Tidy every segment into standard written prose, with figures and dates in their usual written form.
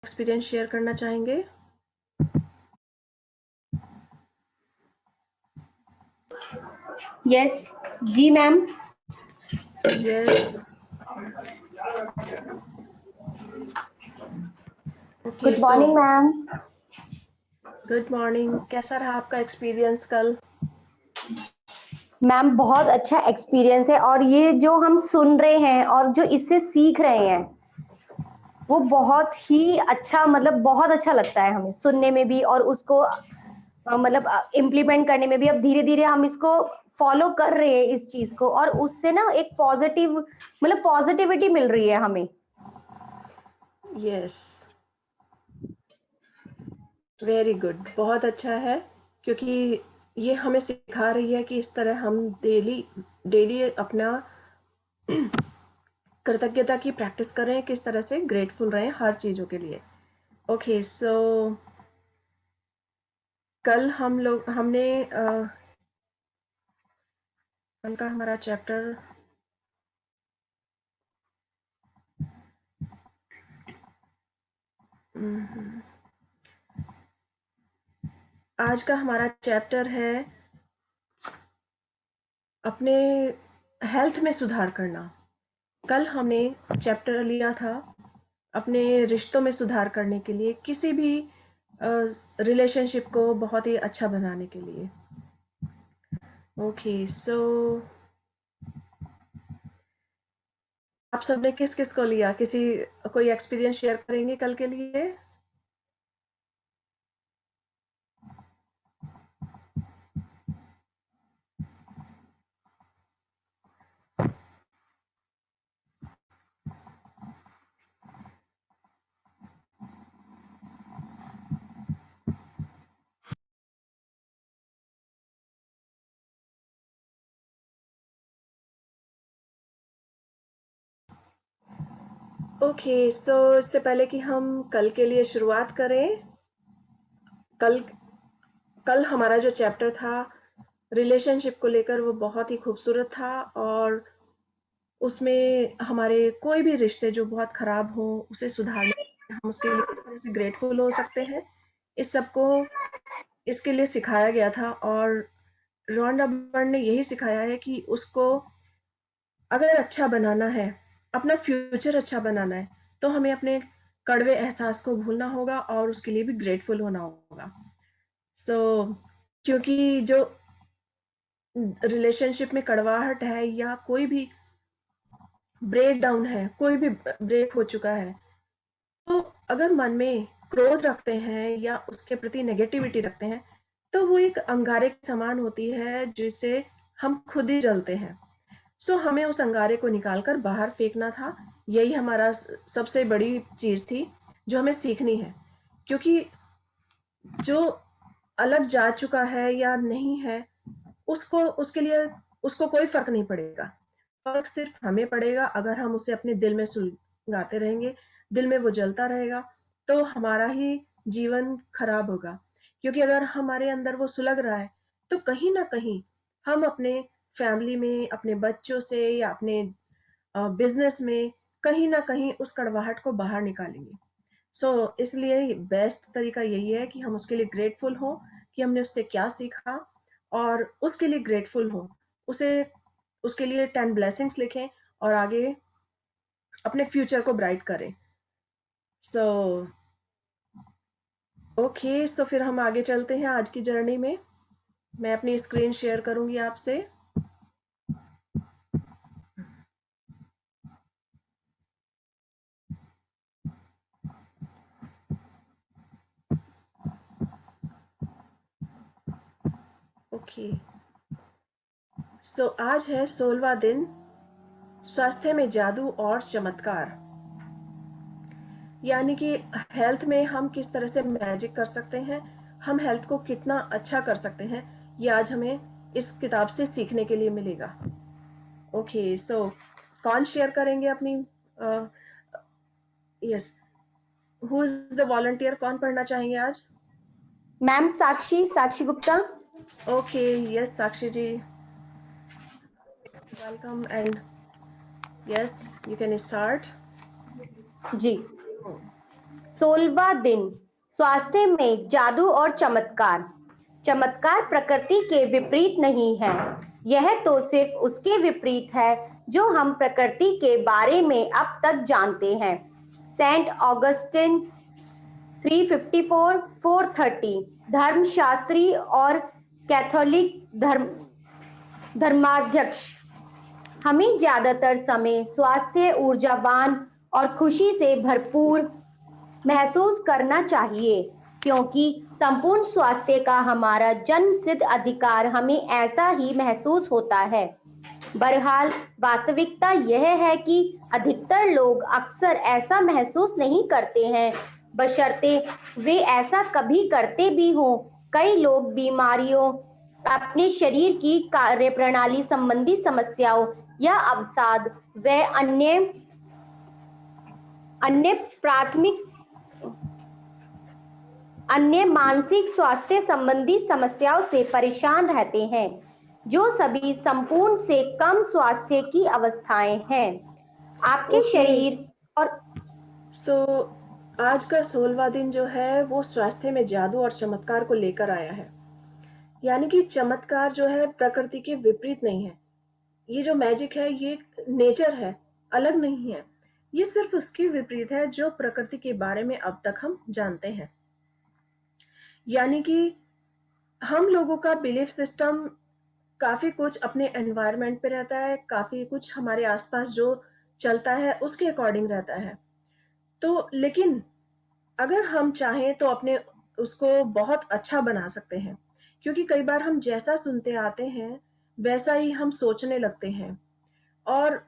Experience share करना चाहेंगे? Yes जी ma'am. Yes. Okay, good so morning ma'am. Good morning. कैसा रहा आपका एक्सपीरियंस कल? मैम बहुत अच्छा एक्सपीरियंस है, और ये जो हम सुन रहे हैं और जो इससे सीख रहे हैं वो बहुत ही अच्छा, मतलब बहुत अच्छा लगता है हमें सुनने में भी, और उसको मतलब इम्प्लीमेंट करने में भी। अब धीरे धीरे हम इसको फॉलो कर रहे हैं इस चीज को, और उससे ना एक पॉजिटिव, मतलब पॉजिटिविटी मिल रही है हमें। यस, वेरी गुड, बहुत अच्छा है, क्योंकि ये हमें सिखा रही है कि इस तरह हम डेली डेली अपना कृतज्ञता की प्रैक्टिस करें, किस तरह से ग्रेटफुल रहें हर चीज़ों के लिए। ओके, सो कल हमने कल का हमारा चैप्टर आज का हमारा चैप्टर है अपने हेल्थ में सुधार करना। कल हमने चैप्टर लिया था अपने रिश्तों में सुधार करने के लिए, किसी भी रिलेशनशिप को बहुत ही अच्छा बनाने के लिए। ओके, सो आप सबने किस किस को लिया? कोई एक्सपीरियंस शेयर करेंगे कल के लिए? ओके, सो इससे पहले कि हम कल के लिए शुरुआत करें, कल कल हमारा जो चैप्टर था रिलेशनशिप को लेकर वो बहुत ही खूबसूरत था, और उसमें हमारे कोई भी रिश्ते जो बहुत खराब हो उसे सुधारने हम उसके लिए किस तरह से ग्रेटफुल हो सकते हैं, इस सबको इसके लिए सिखाया गया था। और रॉन्डा बर्न ने यही सिखाया है कि उसको अगर अच्छा बनाना है, अपना फ्यूचर अच्छा बनाना है, तो हमें अपने कड़वे एहसास को भूलना होगा और उसके लिए भी ग्रेटफुल होना होगा। सो क्योंकि जो रिलेशनशिप में कड़वाहट है या कोई भी ब्रेक डाउन है, कोई भी ब्रेक हो चुका है, तो अगर मन में क्रोध रखते हैं या उसके प्रति नेगेटिविटी रखते हैं, तो वो एक अंगारे के समान होती है जिसे हम खुद ही जलते हैं। सो हमें उस अंगारे को निकालकर बाहर फेंकना था। यही हमारा सबसे बड़ी चीज थी जो हमें सीखनी है, क्योंकि जो अलग जा चुका है या नहीं है, उसको उसके लिए उसको कोई फर्क नहीं पड़ेगा। फर्क सिर्फ हमें पड़ेगा अगर हम उसे अपने दिल में सुलगाते रहेंगे, दिल में वो जलता रहेगा, तो हमारा ही जीवन खराब होगा। क्योंकि अगर हमारे अंदर वो सुलग रहा है, तो कहीं ना कहीं हम अपने फैमिली में, अपने बच्चों से या अपने बिजनेस में कहीं ना कहीं उस कड़वाहट को बाहर निकालेंगे। इसलिए बेस्ट तरीका यही है कि हम उसके लिए ग्रेटफुल हों कि हमने उससे क्या सीखा, और उसके लिए ग्रेटफुल हों, उसे उसके लिए 10 ब्लेसिंग्स लिखें और आगे अपने फ्यूचर को ब्राइट करें। सो ओके, सो फिर हम आगे चलते हैं आज की जर्नी में। मैं अपनी स्क्रीन शेयर करूंगी आपसे। ओके, सो आज है 16वां दिन, स्वास्थ्य में जादू और चमत्कार। यानी कि हेल्थ में हम किस तरह से मैजिक कर सकते हैं, हम हेल्थ को कितना अच्छा कर सकते हैं, ये आज हमें इस किताब से सीखने के लिए मिलेगा। ओके, सो कौन शेयर करेंगे अपनी? Yes, who is the volunteer? कौन पढ़ना चाहेंगे आज? Ma'am Sakshi, Sakshi Gupta. Okay, yes Sakshi ji, welcome and yes, you can start. जी। 16वां दिन, स्वास्थ्य में जादू और चमत्कार। चमत्कार प्रकृति के विपरीत नहीं है, यह तो सिर्फ उसके विपरीत है जो हम प्रकृति के बारे में अब तक जानते हैं। सेंट ऑगस्टिन 354-430 धर्मशास्त्री और कैथोलिक धर्माध्यक्ष। हमें ज्यादातर समय स्वास्थ्य, ऊर्जावान और खुशी से भरपूर महसूस करना चाहिए, क्योंकि संपूर्ण स्वास्थ्य का हमारा जन्मसिद्ध अधिकार हमें ऐसा ही महसूस होता है। बहरहाल वास्तविकता यह है कि अधिकतर लोग अक्सर ऐसा महसूस नहीं करते हैं, बशर्ते वे ऐसा कभी करते भी हों। कई लोग बीमारियों, अपने शरीर की कार्यप्रणाली संबंधी समस्याओं या अवसाद व अन्य मानसिक स्वास्थ्य संबंधी समस्याओं से परेशान रहते हैं, जो सभी संपूर्ण से कम स्वास्थ्य की अवस्थाएं हैं। आपके शरीर और आज का 16वां दिन जो है वो स्वास्थ्य में जादू और चमत्कार को लेकर आया है। यानी कि चमत्कार जो है प्रकृति के विपरीत नहीं है। ये जो मैजिक है ये नेचर है, अलग नहीं है। ये सिर्फ उसके विपरीत है जो प्रकृति के बारे में अब तक हम जानते हैं। यानी कि हम लोगों का बिलीफ सिस्टम काफ़ी कुछ अपने एनवायरनमेंट पे रहता है, काफ़ी कुछ हमारे आसपास जो चलता है उसके अकॉर्डिंग रहता है। तो लेकिन अगर हम चाहें तो अपने उसको बहुत अच्छा बना सकते हैं, क्योंकि कई बार हम जैसा सुनते आते हैं वैसा ही हम सोचने लगते हैं और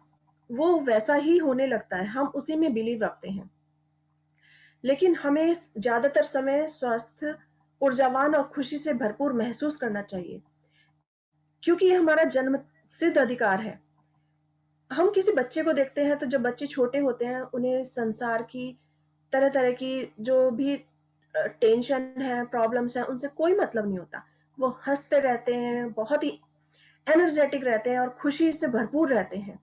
वो वैसा ही होने लगता है, हम उसी में बिलीव रखते हैं। लेकिन हमें ज़्यादातर समय स्वस्थ, ऊर्जावान और खुशी से भरपूर महसूस करना चाहिए, क्योंकि ये हमारा जन्म सिद्ध अधिकार है। हम किसी बच्चे को देखते हैं तो जब बच्चे छोटे होते हैं उन्हें संसार की तरह तरह की जो भी टेंशन है, प्रॉब्लम्स हैं, उनसे कोई मतलब नहीं होता। वो हंसते रहते हैं, बहुत ही एनर्जेटिक रहते हैं और खुशी से भरपूर रहते हैं,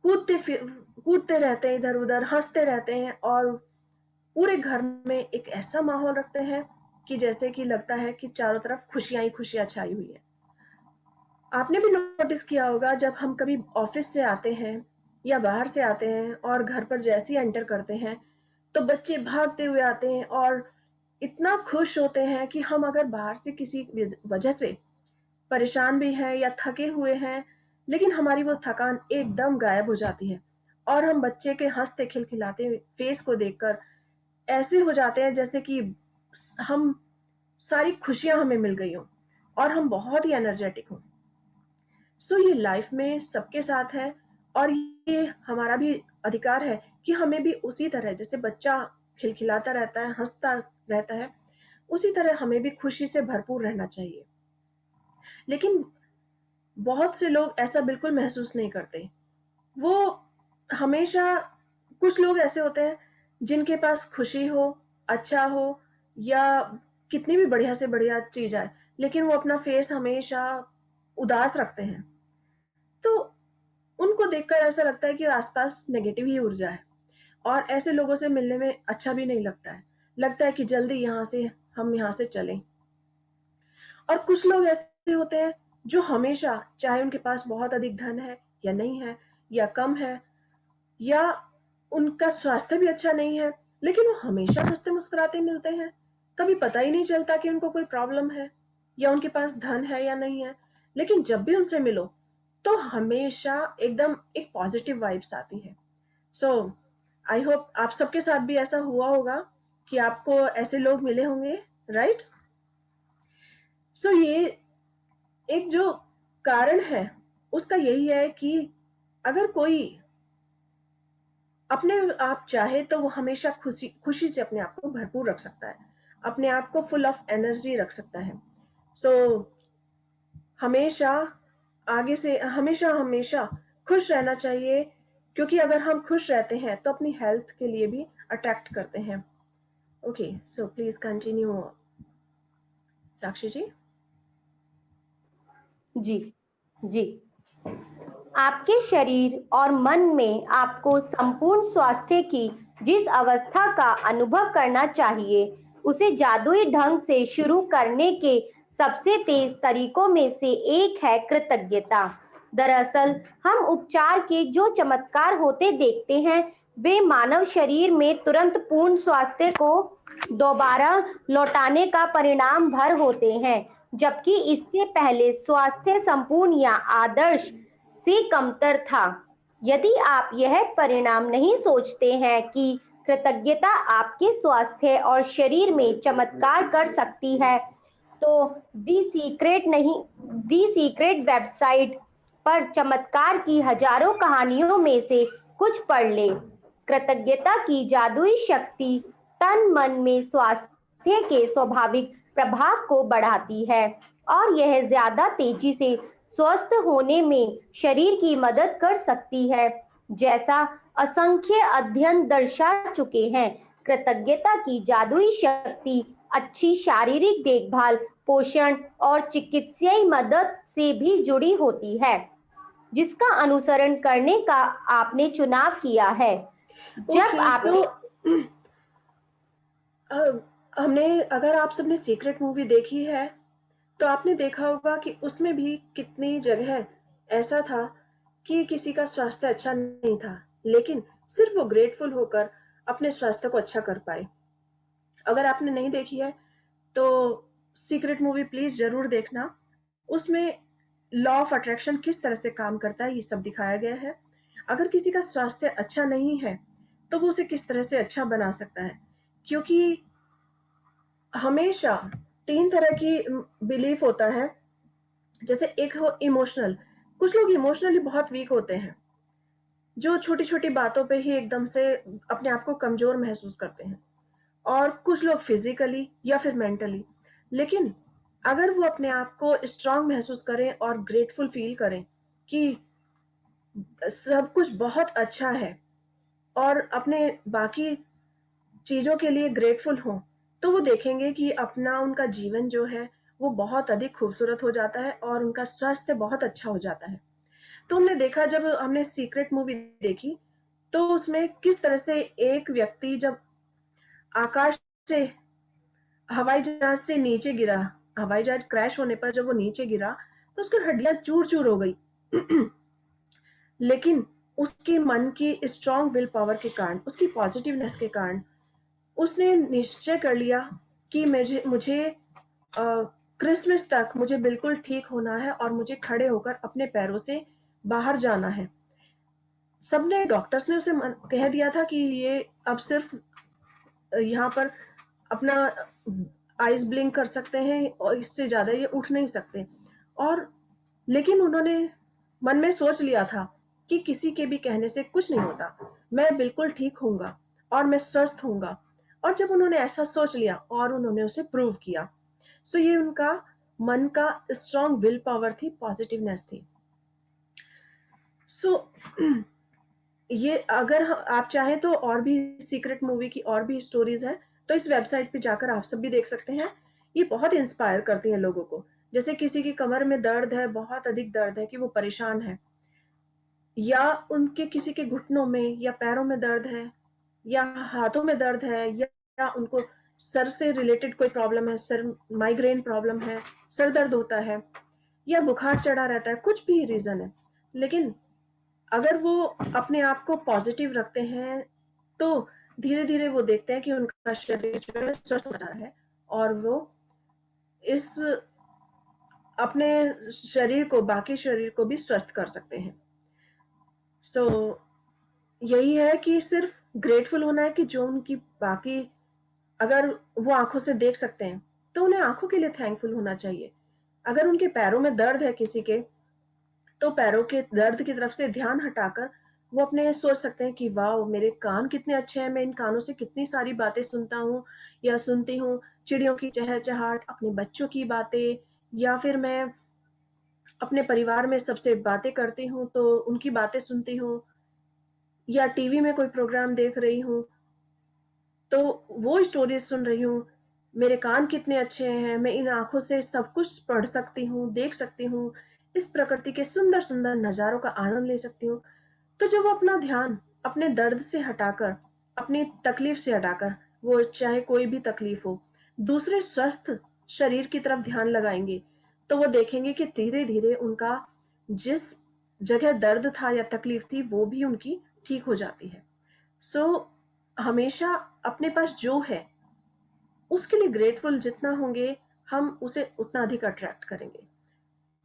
कूदते रहते हैं इधर उधर, हंसते रहते हैं और पूरे घर में एक ऐसा माहौल रखते हैं कि जैसे कि लगता है कि चारों तरफ खुशियां ही खुशियां छाई हुई है। आपने भी नोटिस किया होगा जब हम कभी ऑफिस से आते हैं या बाहर से आते हैं और घर पर जैसे ही एंटर करते हैं तो बच्चे भागते हुए आते हैं और इतना खुश होते हैं कि हम अगर बाहर से किसी वजह से परेशान भी हैं या थके हुए हैं, लेकिन हमारी वो थकान एकदम गायब हो जाती है और हम बच्चे के हंसते खिलखिलाते फेस को देखकर ऐसे हो जाते हैं जैसे कि हम सारी खुशियां हमें मिल गई हों और हम बहुत ही एनर्जेटिक हों। सो ये लाइफ में सबके साथ है और ये हमारा भी अधिकार है कि हमें भी उसी तरह जैसे बच्चा खिलखिलाता रहता है, हंसता रहता है, उसी तरह हमें भी खुशी से भरपूर रहना चाहिए। लेकिन बहुत से लोग ऐसा बिल्कुल महसूस नहीं करते। वो हमेशा कुछ लोग ऐसे होते हैं जिनके पास खुशी हो, अच्छा हो या कितनी भी बढ़िया से बढ़िया चीज़ आए, लेकिन वो अपना फेस हमेशा उदास रखते हैं। तो उनको देखकर ऐसा लगता है कि आसपास नेगेटिव ही ऊर्जा है और ऐसे लोगों से मिलने में अच्छा भी नहीं लगता है। लगता है कि जल्दी हम यहाँ से चलें। और कुछ लोग ऐसे होते हैं जो हमेशा, चाहे उनके पास बहुत अधिक धन है या नहीं है या कम है या उनका स्वास्थ्य भी अच्छा नहीं है, लेकिन वो हमेशा हंसते मुस्कुराते मिलते हैं। कभी पता ही नहीं चलता कि उनको कोई प्रॉब्लम है या उनके पास धन है या नहीं है, लेकिन जब भी उनसे मिलो तो हमेशा एकदम एक पॉजिटिव वाइब्स आती है। सो आई होप आप सबके साथ भी ऐसा हुआ होगा कि आपको ऐसे लोग मिले होंगे, राइट? सो ये एक जो कारण है उसका यही है कि अगर कोई अपने आप चाहे तो वो हमेशा खुशी खुशी से अपने आप को भरपूर रख सकता है, अपने आप को फुल ऑफ एनर्जी रख सकता है। सो हमेशा हमेशा हमेशा खुश रहना चाहिए, क्योंकि अगर हम खुश रहते हैं तो अपनी हेल्थ के लिए भी अट्रैक्ट करते हैं। Okay, so please continue Sakshi ji. जी जी, आपके शरीर और मन में आपको संपूर्ण स्वास्थ्य की जिस अवस्था का अनुभव करना चाहिए उसे जादुई ढंग से शुरू करने के सबसे तेज तरीकों में से एक है कृतज्ञता। दरअसल हम उपचार के जो चमत्कार होते देखते हैं वे मानव शरीर में तुरंत पूर्ण स्वास्थ्य को दोबारा लौटाने का परिणाम भर होते हैं, जबकि इससे पहले स्वास्थ्य संपूर्ण या आदर्श से कमतर था। यदि आप यह परिणाम नहीं सोचते हैं कि कृतज्ञता आपके स्वास्थ्य और शरीर में चमत्कार कर सकती है, तो दी सीक्रेट वेबसाइट पर चमत्कार की हजारों कहानियों में से कुछ पढ़ ले। कृतज्ञता की जादुई शक्ति तन मन में स्वास्थ्य के स्वाभाविक प्रभाव को बढ़ाती है और यह ज्यादा तेजी से स्वस्थ होने में शरीर की मदद कर सकती है। जैसा असंख्य अध्ययन दर्शा चुके हैं, कृतज्ञता की जादुई शक्ति अच्छी शारीरिक देखभाल, पोषण और चिकित्सीय मदद से भी जुड़ी होती है, जिसका अनुसरण करने का आपने चुनाव किया है। जब ओके, सो आपने हमने अगर आप सबने सीक्रेट मूवी देखी है तो आपने देखा होगा कि उसमें भी कितनी जगह ऐसा था कि किसी का स्वास्थ्य अच्छा नहीं था, लेकिन सिर्फ वो ग्रेटफुल होकर अपने स्वास्थ्य को अच्छा कर पाए। अगर आपने नहीं देखी है तो सीक्रेट मूवी प्लीज जरूर देखना। उसमें लॉ ऑफ अट्रैक्शन किस तरह से काम करता है ये सब दिखाया गया है। अगर किसी का स्वास्थ्य अच्छा नहीं है तो वो उसे किस तरह से अच्छा बना सकता है, क्योंकि हमेशा तीन तरह की बिलीफ होता है। जैसे एक हो इमोशनल, कुछ लोग इमोशनली बहुत वीक होते हैं जो छोटी छोटी बातों पे ही एकदम से अपने आप को कमजोर महसूस करते हैं, और कुछ लोग फिजिकली या फिर मेंटली। लेकिन अगर वो अपने आप को स्ट्रांग महसूस करें और ग्रेटफुल फील करें कि सब कुछ बहुत अच्छा है और अपने बाकी चीज़ों के लिए ग्रेटफुल हों, तो वो देखेंगे कि अपना उनका जीवन जो है वो बहुत अधिक खूबसूरत हो जाता है और उनका स्वास्थ्य बहुत अच्छा हो जाता है। तो हमने देखा, जब हमने सीक्रेट मूवी देखी तो उसमें किस तरह से एक व्यक्ति जब आकाश से हवाई जहाज से नीचे गिरा, हवाई जहाज क्रैश होने पर जब वो नीचे गिरा तो उसकी हड्डियां चूर चूर हो गई। लेकिन उसके मन की स्ट्रांग विल पावर के कारण, उसकी पॉजिटिवनेस के कारण उसने निश्चय कर लिया कि मुझे मुझे क्रिसमस तक मुझे बिल्कुल ठीक होना है और मुझे खड़े होकर अपने पैरों से बाहर जाना है। सबने, डॉक्टर्स ने उसे कह दिया था कि ये अब सिर्फ यहाँ पर अपना आइज ब्लिंक कर सकते हैं और इससे ज़्यादा ये उठ नहीं सकते। और लेकिन उन्होंने मन में सोच लिया था कि किसी के भी कहने से कुछ नहीं होता, मैं बिल्कुल ठीक होऊंगा और मैं स्वस्थ होऊंगा। और जब उन्होंने ऐसा सोच लिया और उन्होंने उसे प्रूव किया, सो ये उनका मन का स्ट्रांग विल पावर थी, पॉजिटिवनेस थी। सो ये अगर आप चाहें तो और भी सीक्रेट मूवी की और भी स्टोरीज हैं, तो इस वेबसाइट पे जाकर आप सब भी देख सकते हैं। ये बहुत इंस्पायर करती हैं लोगों को। जैसे किसी की कमर में दर्द है, बहुत अधिक दर्द है कि वो परेशान है, या उनके किसी के घुटनों में या पैरों में दर्द है या हाथों में दर्द है, या उनको सर से रिलेटेड कोई प्रॉब्लम है, सर माइग्रेन प्रॉब्लम है, सर दर्द होता है या बुखार चढ़ा रहता है, कुछ भी रीजन है। लेकिन अगर वो अपने आप को पॉजिटिव रखते हैं तो धीरे धीरे वो देखते हैं कि उनका शरीर जो है स्वस्थ हो रहा है और वो इस अपने शरीर को, बाकी शरीर को भी स्वस्थ कर सकते हैं। सो यही है कि सिर्फ ग्रेटफुल होना है कि जो उनकी बाकी, अगर वो आंखों से देख सकते हैं तो उन्हें आंखों के लिए थैंकफुल होना चाहिए। अगर उनके पैरों में दर्द है किसी के, तो पैरों के दर्द की तरफ से ध्यान हटाकर वो अपने सोच सकते हैं कि वाह, मेरे कान कितने अच्छे हैं, मैं इन कानों से कितनी सारी बातें सुनता हूँ या सुनती हूँ, चिड़ियों की चहचहाट, अपने बच्चों की बातें, या फिर मैं अपने परिवार में सबसे बातें करती हूँ तो उनकी बातें सुनती हूँ, या टीवी में कोई प्रोग्राम देख रही हूँ तो वो स्टोरीज सुन रही हूँ। मेरे कान कितने अच्छे हैं, मैं इन आंखों से सब कुछ पढ़ सकती हूँ, देख सकती हूँ, इस प्रकृति के सुंदर सुंदर नज़ारों का आनंद ले सकती हूँ। तो जब वो अपना ध्यान अपने दर्द से हटाकर अपनी तकलीफ से हटाकर, वो चाहे कोई भी तकलीफ हो, दूसरे स्वस्थ शरीर की तरफ ध्यान लगाएंगे, तो वो देखेंगे कि धीरे धीरे उनका जिस जगह दर्द था या तकलीफ थी वो भी उनकी ठीक हो जाती है। सो हमेशा अपने पास जो है उसके लिए ग्रेटफुल जितना होंगे, हम उसे उतना अधिक अट्रैक्ट करेंगे।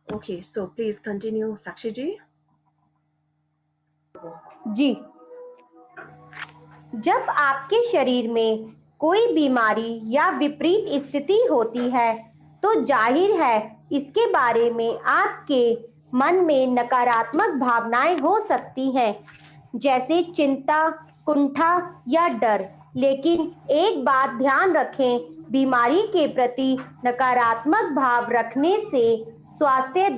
Okay, so please continue Sakshi ji. जी, जब आपके शरीर में कोई बीमारी या विपरीत स्थिति होती है, तो जाहिर है इसके बारे में आपके मन में नकारात्मक भावनाएं हो सकती हैं, जैसे चिंता, कुंठा या डर। लेकिन एक बात ध्यान रखें, बीमारी के प्रति नकारात्मक भाव रखने से स्वास्थ्य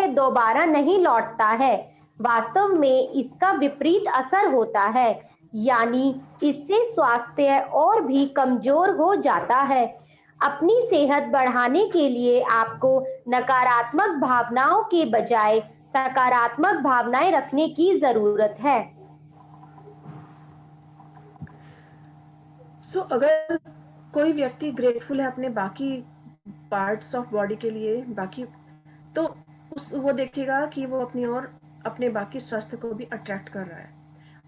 दोबारा नहीं लौटता है। वास्तव में इसका विपरीत असर होता है, यानी इससे स्वास्थ्य और भी कमजोर हो जाता है। अपनी सेहत बढ़ाने के लिए आपको नकारात्मक भावनाओं के बजाय सकारात्मक भावनाएं रखने की जरूरत है। सो अगर कोई व्यक्ति ग्रेटफुल है अपने बाकी पार्ट्स ऑफ बॉडी के लिए, बाकी, तो वो देखेगा कि वो अपनी ओर अपने बाकी स्वास्थ्य को भी अट्रैक्ट कर रहा है,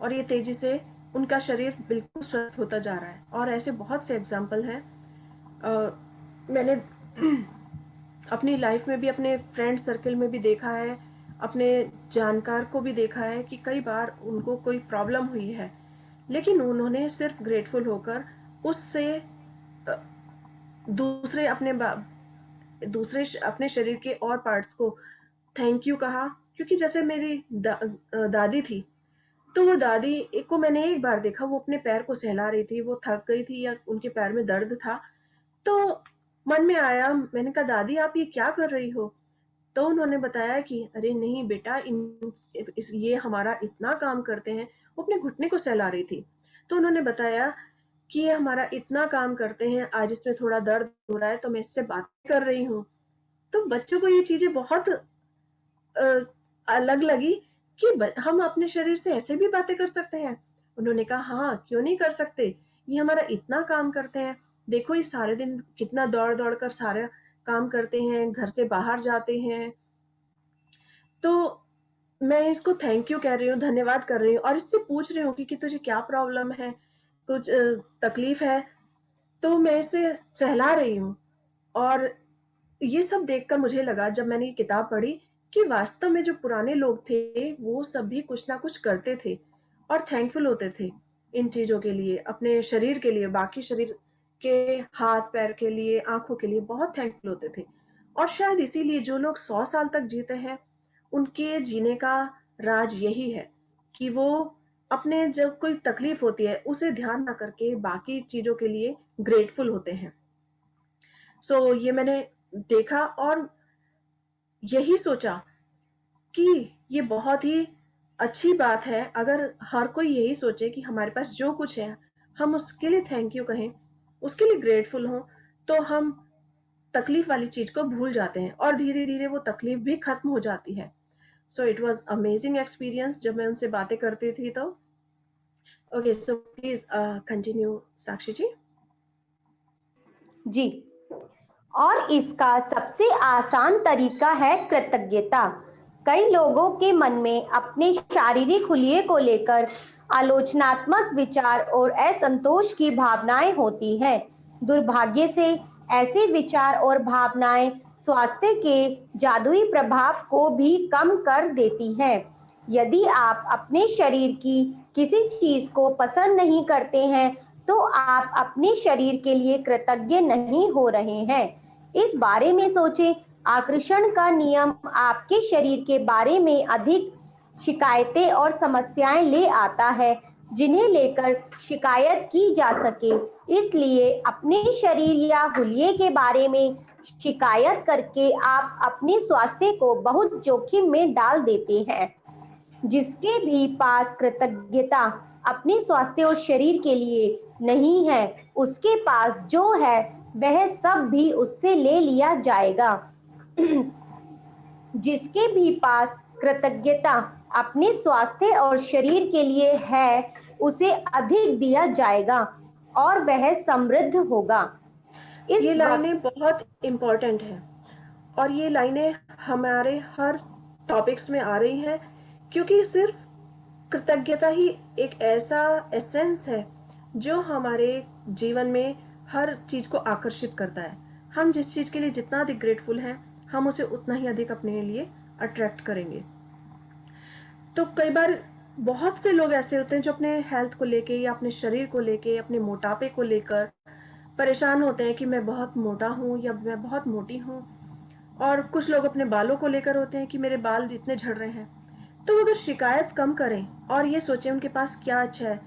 और ये तेजी से उनका शरीर बिल्कुल स्वस्थ होता जा रहा है। और ऐसे बहुत से एग्जाम्पल हैं। मैंने अपनी लाइफ में भी, अपने फ्रेंड सर्कल में भी देखा है, अपने जानकार को भी देखा है कि कई बार उनको कोई प्रॉब्लम हुई है, लेकिन उन्होंने सिर्फ ग्रेटफुल होकर उससे दूसरे अपने शरीर के और पार्ट्स को थैंक यू कहा। क्योंकि जैसे मेरी दादी थी, तो वो दादी को मैंने एक बार देखा, वो अपने पैर को सहला रही थी, वो थक गई थी या उनके पैर में दर्द था। तो मन में आया, मैंने कहा दादी आप ये क्या कर रही हो? तो उन्होंने बताया कि अरे नहीं बेटा, ये हमारा इतना काम करते हैं। वो अपने घुटने को सहला रही थी, तो उन्होंने बताया कि ये हमारा इतना काम करते हैं, आज इसमें थोड़ा दर्द हो रहा है तो मैं इससे बात कर रही हूँ। तो बच्चों को ये चीजें बहुत अलग लगी कि हम अपने शरीर से ऐसे भी बातें कर सकते हैं। उन्होंने कहा हाँ, क्यों नहीं कर सकते, ये हमारा इतना काम करते हैं, देखो ये सारे दिन कितना दौड़ दौड़ कर सारा काम करते हैं, घर से बाहर जाते हैं। तो मैं इसको थैंक यू कह रही हूँ, धन्यवाद कर रही हूँ, और इससे पूछ रही हूँ कि तुझे क्या प्रॉब्लम है, कुछ तकलीफ है, तो मैं इसे सहला रही हूँ। और ये सब देखकर मुझे लगा, जब मैंने ये किताब पढ़ी, कि वास्तव में जो पुराने लोग थे वो सभी कुछ ना कुछ करते थे और थैंकफुल होते थे इन चीजों के लिए, अपने शरीर के लिए, बाकी शरीर के, हाथ पैर के लिए, आंखों के लिए बहुत थैंकफुल होते थे। और शायद इसीलिए जो लोग 100 साल तक जीते हैं, उनके जीने का राज यही है कि वो अपने जब कोई तकलीफ होती है उसे ध्यान ना करके बाकी चीजों के लिए ग्रेटफुल होते हैं। सो ये मैंने देखा और यही सोचा कि ये बहुत ही अच्छी बात है अगर हर कोई यही सोचे कि हमारे पास जो कुछ है हम उसके लिए थैंक यू कहें, उसके लिए ग्रेटफुल हों, तो हम तकलीफ वाली चीज को भूल जाते हैं और धीरे धीरे वो तकलीफ भी खत्म हो जाती है। So it was amazing experience जब मैं उनसे बातें करती थी। तो okay, so please continue Sakshi ji. जी, और इसका सबसे आसान तरीका है कृतज्ञता। कई लोगों के मन में अपने शारीरिक हुलिये को लेकर आलोचनात्मक विचार और असंतोष की भावनाएं होती हैं। दुर्भाग्य से ऐसे विचार और भावनाएं स्वास्थ्य के जादुई प्रभाव को भी कम कर देती हैं। यदि आप अपने शरीर की किसी चीज को पसंद नहीं करते हैं, तो आप अपने शरीर के लिए कृतज्ञ नहीं हो रहे हैं। इस बारे में सोचें। आकर्षण का नियम आपके शरीर के बारे में अधिक शिकायतें और समस्याएं ले आता है, जिन्हें लेकर शिकायत की जा सके। इसलिए अपने शरीर या हुलिये के बारे में शिकायत करके आप अपने स्वास्थ्य को बहुत जोखिम में डाल देते हैं। जिसके भी पास कृतज्ञता अपने स्वास्थ्य और शरीर के लिए नहीं है, उसके पास जो है वह सब भी उससे ले लिया जाएगा। जिसके भी पास कृतज्ञता अपने स्वास्थ्य और शरीर के लिए है उसे अधिक दिया जाएगा और वह समृद्ध होगा। ये इस वक्त लाइनें बहुत इम्पोर्टेंट हैं और ये लाइनें हमारे हर टॉपिक्स में आ रही हैं, क्योंकि सिर्फ कृतज्ञता ही एक ऐसा एसेंस है जो हमारे जीवन में हर चीज़ को आकर्षित करता है। हम जिस चीज़ के लिए जितना अधिक ग्रेटफुल हैं, हम उसे उतना ही अधिक अपने लिए अट्रैक्ट करेंगे। तो कई बार बहुत से लोग ऐसे होते हैं जो अपने हेल्थ को लेके या अपने शरीर को लेके, अपने मोटापे को लेकर परेशान होते हैं कि मैं बहुत मोटा हूँ या मैं बहुत मोटी हूँ। और कुछ लोग अपने बालों को लेकर होते हैं कि मेरे बाल इतने झड़ रहे हैं। तो वो अगर शिकायत कम करें और ये सोचें उनके पास क्या अच्छा है,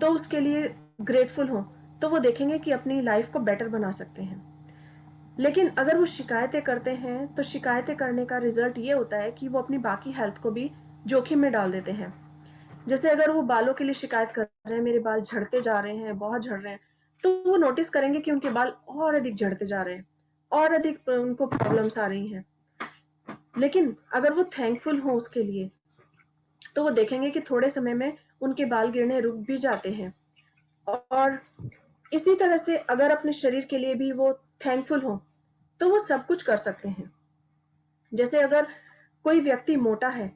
तो उसके लिए ग्रेटफुल हों, तो वो देखेंगे कि अपनी लाइफ को बेटर बना सकते हैं। लेकिन अगर वो शिकायतें करते हैं, तो शिकायतें करने का रिजल्ट ये होता है कि वो अपनी बाकी हेल्थ को भी जोखिम में डाल देते हैं। जैसे अगर वो बालों के लिए शिकायत कर रहे हैं, मेरे बाल झड़ते जा रहे हैं, बहुत झड़ रहे हैं, तो वो नोटिस करेंगे कि उनके बाल और अधिक झड़ते जा रहे हैं, और अधिक उनको प्रॉब्लम्स आ रही हैं। लेकिन अगर वो थैंकफुल हो उसके लिए, तो वो देखेंगे कि थोड़े समय में उनके बाल गिरने रुक भी जाते हैं। और इसी तरह से अगर अपने शरीर के लिए भी वो थैंकफुल हो, तो वो सब कुछ कर सकते हैं। जैसे अगर कोई व्यक्ति मोटा है,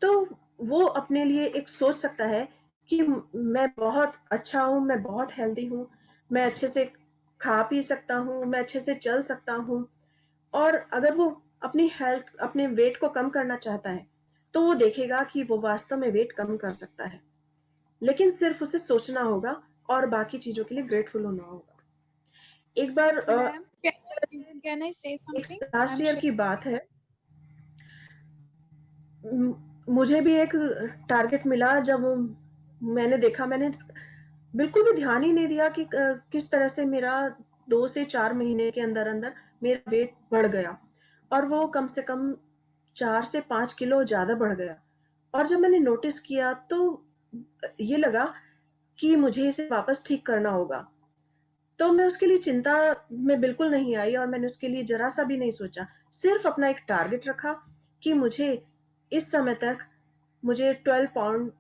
तो वो अपने लिए एक सोच सकता है कि मैं बहुत अच्छा हूँ, मैं बहुत हेल्दी हूँ, मैं अच्छे से खा पी सकता हूँ, मैं अच्छे से चल सकता हूँ। और अगर वो अपनी हेल्थ, अपने वेट को कम करना चाहता है, तो वो देखेगा कि वो वास्तव में वेट कम कर सकता है। लेकिन सिर्फ उसे सोचना होगा और बाकी चीज़ों के लिए ग्रेटफुल होना होगा। एक बार मैम, कैन आई से एक समथिंग? आई लास्ट एम ईयर की बात है। मुझे भी एक टारगेट मिला। जब मैंने देखा, मैंने बिल्कुल भी ध्यान ही नहीं दिया कि किस तरह से मेरा 2 से 4 महीने के अंदर-अंदर मेरा वेट बढ़ गया, और वो कम से कम 4 से 5 किलो ज़्यादा बढ़ गया। और जब मैंने नोटिस किया, तो ये लगा कि मुझे इसे वापस ठीक करना होगा। तो मैं उसके लिए चिंता में बिल्कुल नहीं आई और मैंने उसके लिए ज़रा-सा भी नहीं सोचा। सिर्फ़ अपना एक टारगेट रखा कि मुझे इस समय तक मुझे 12 पाउंड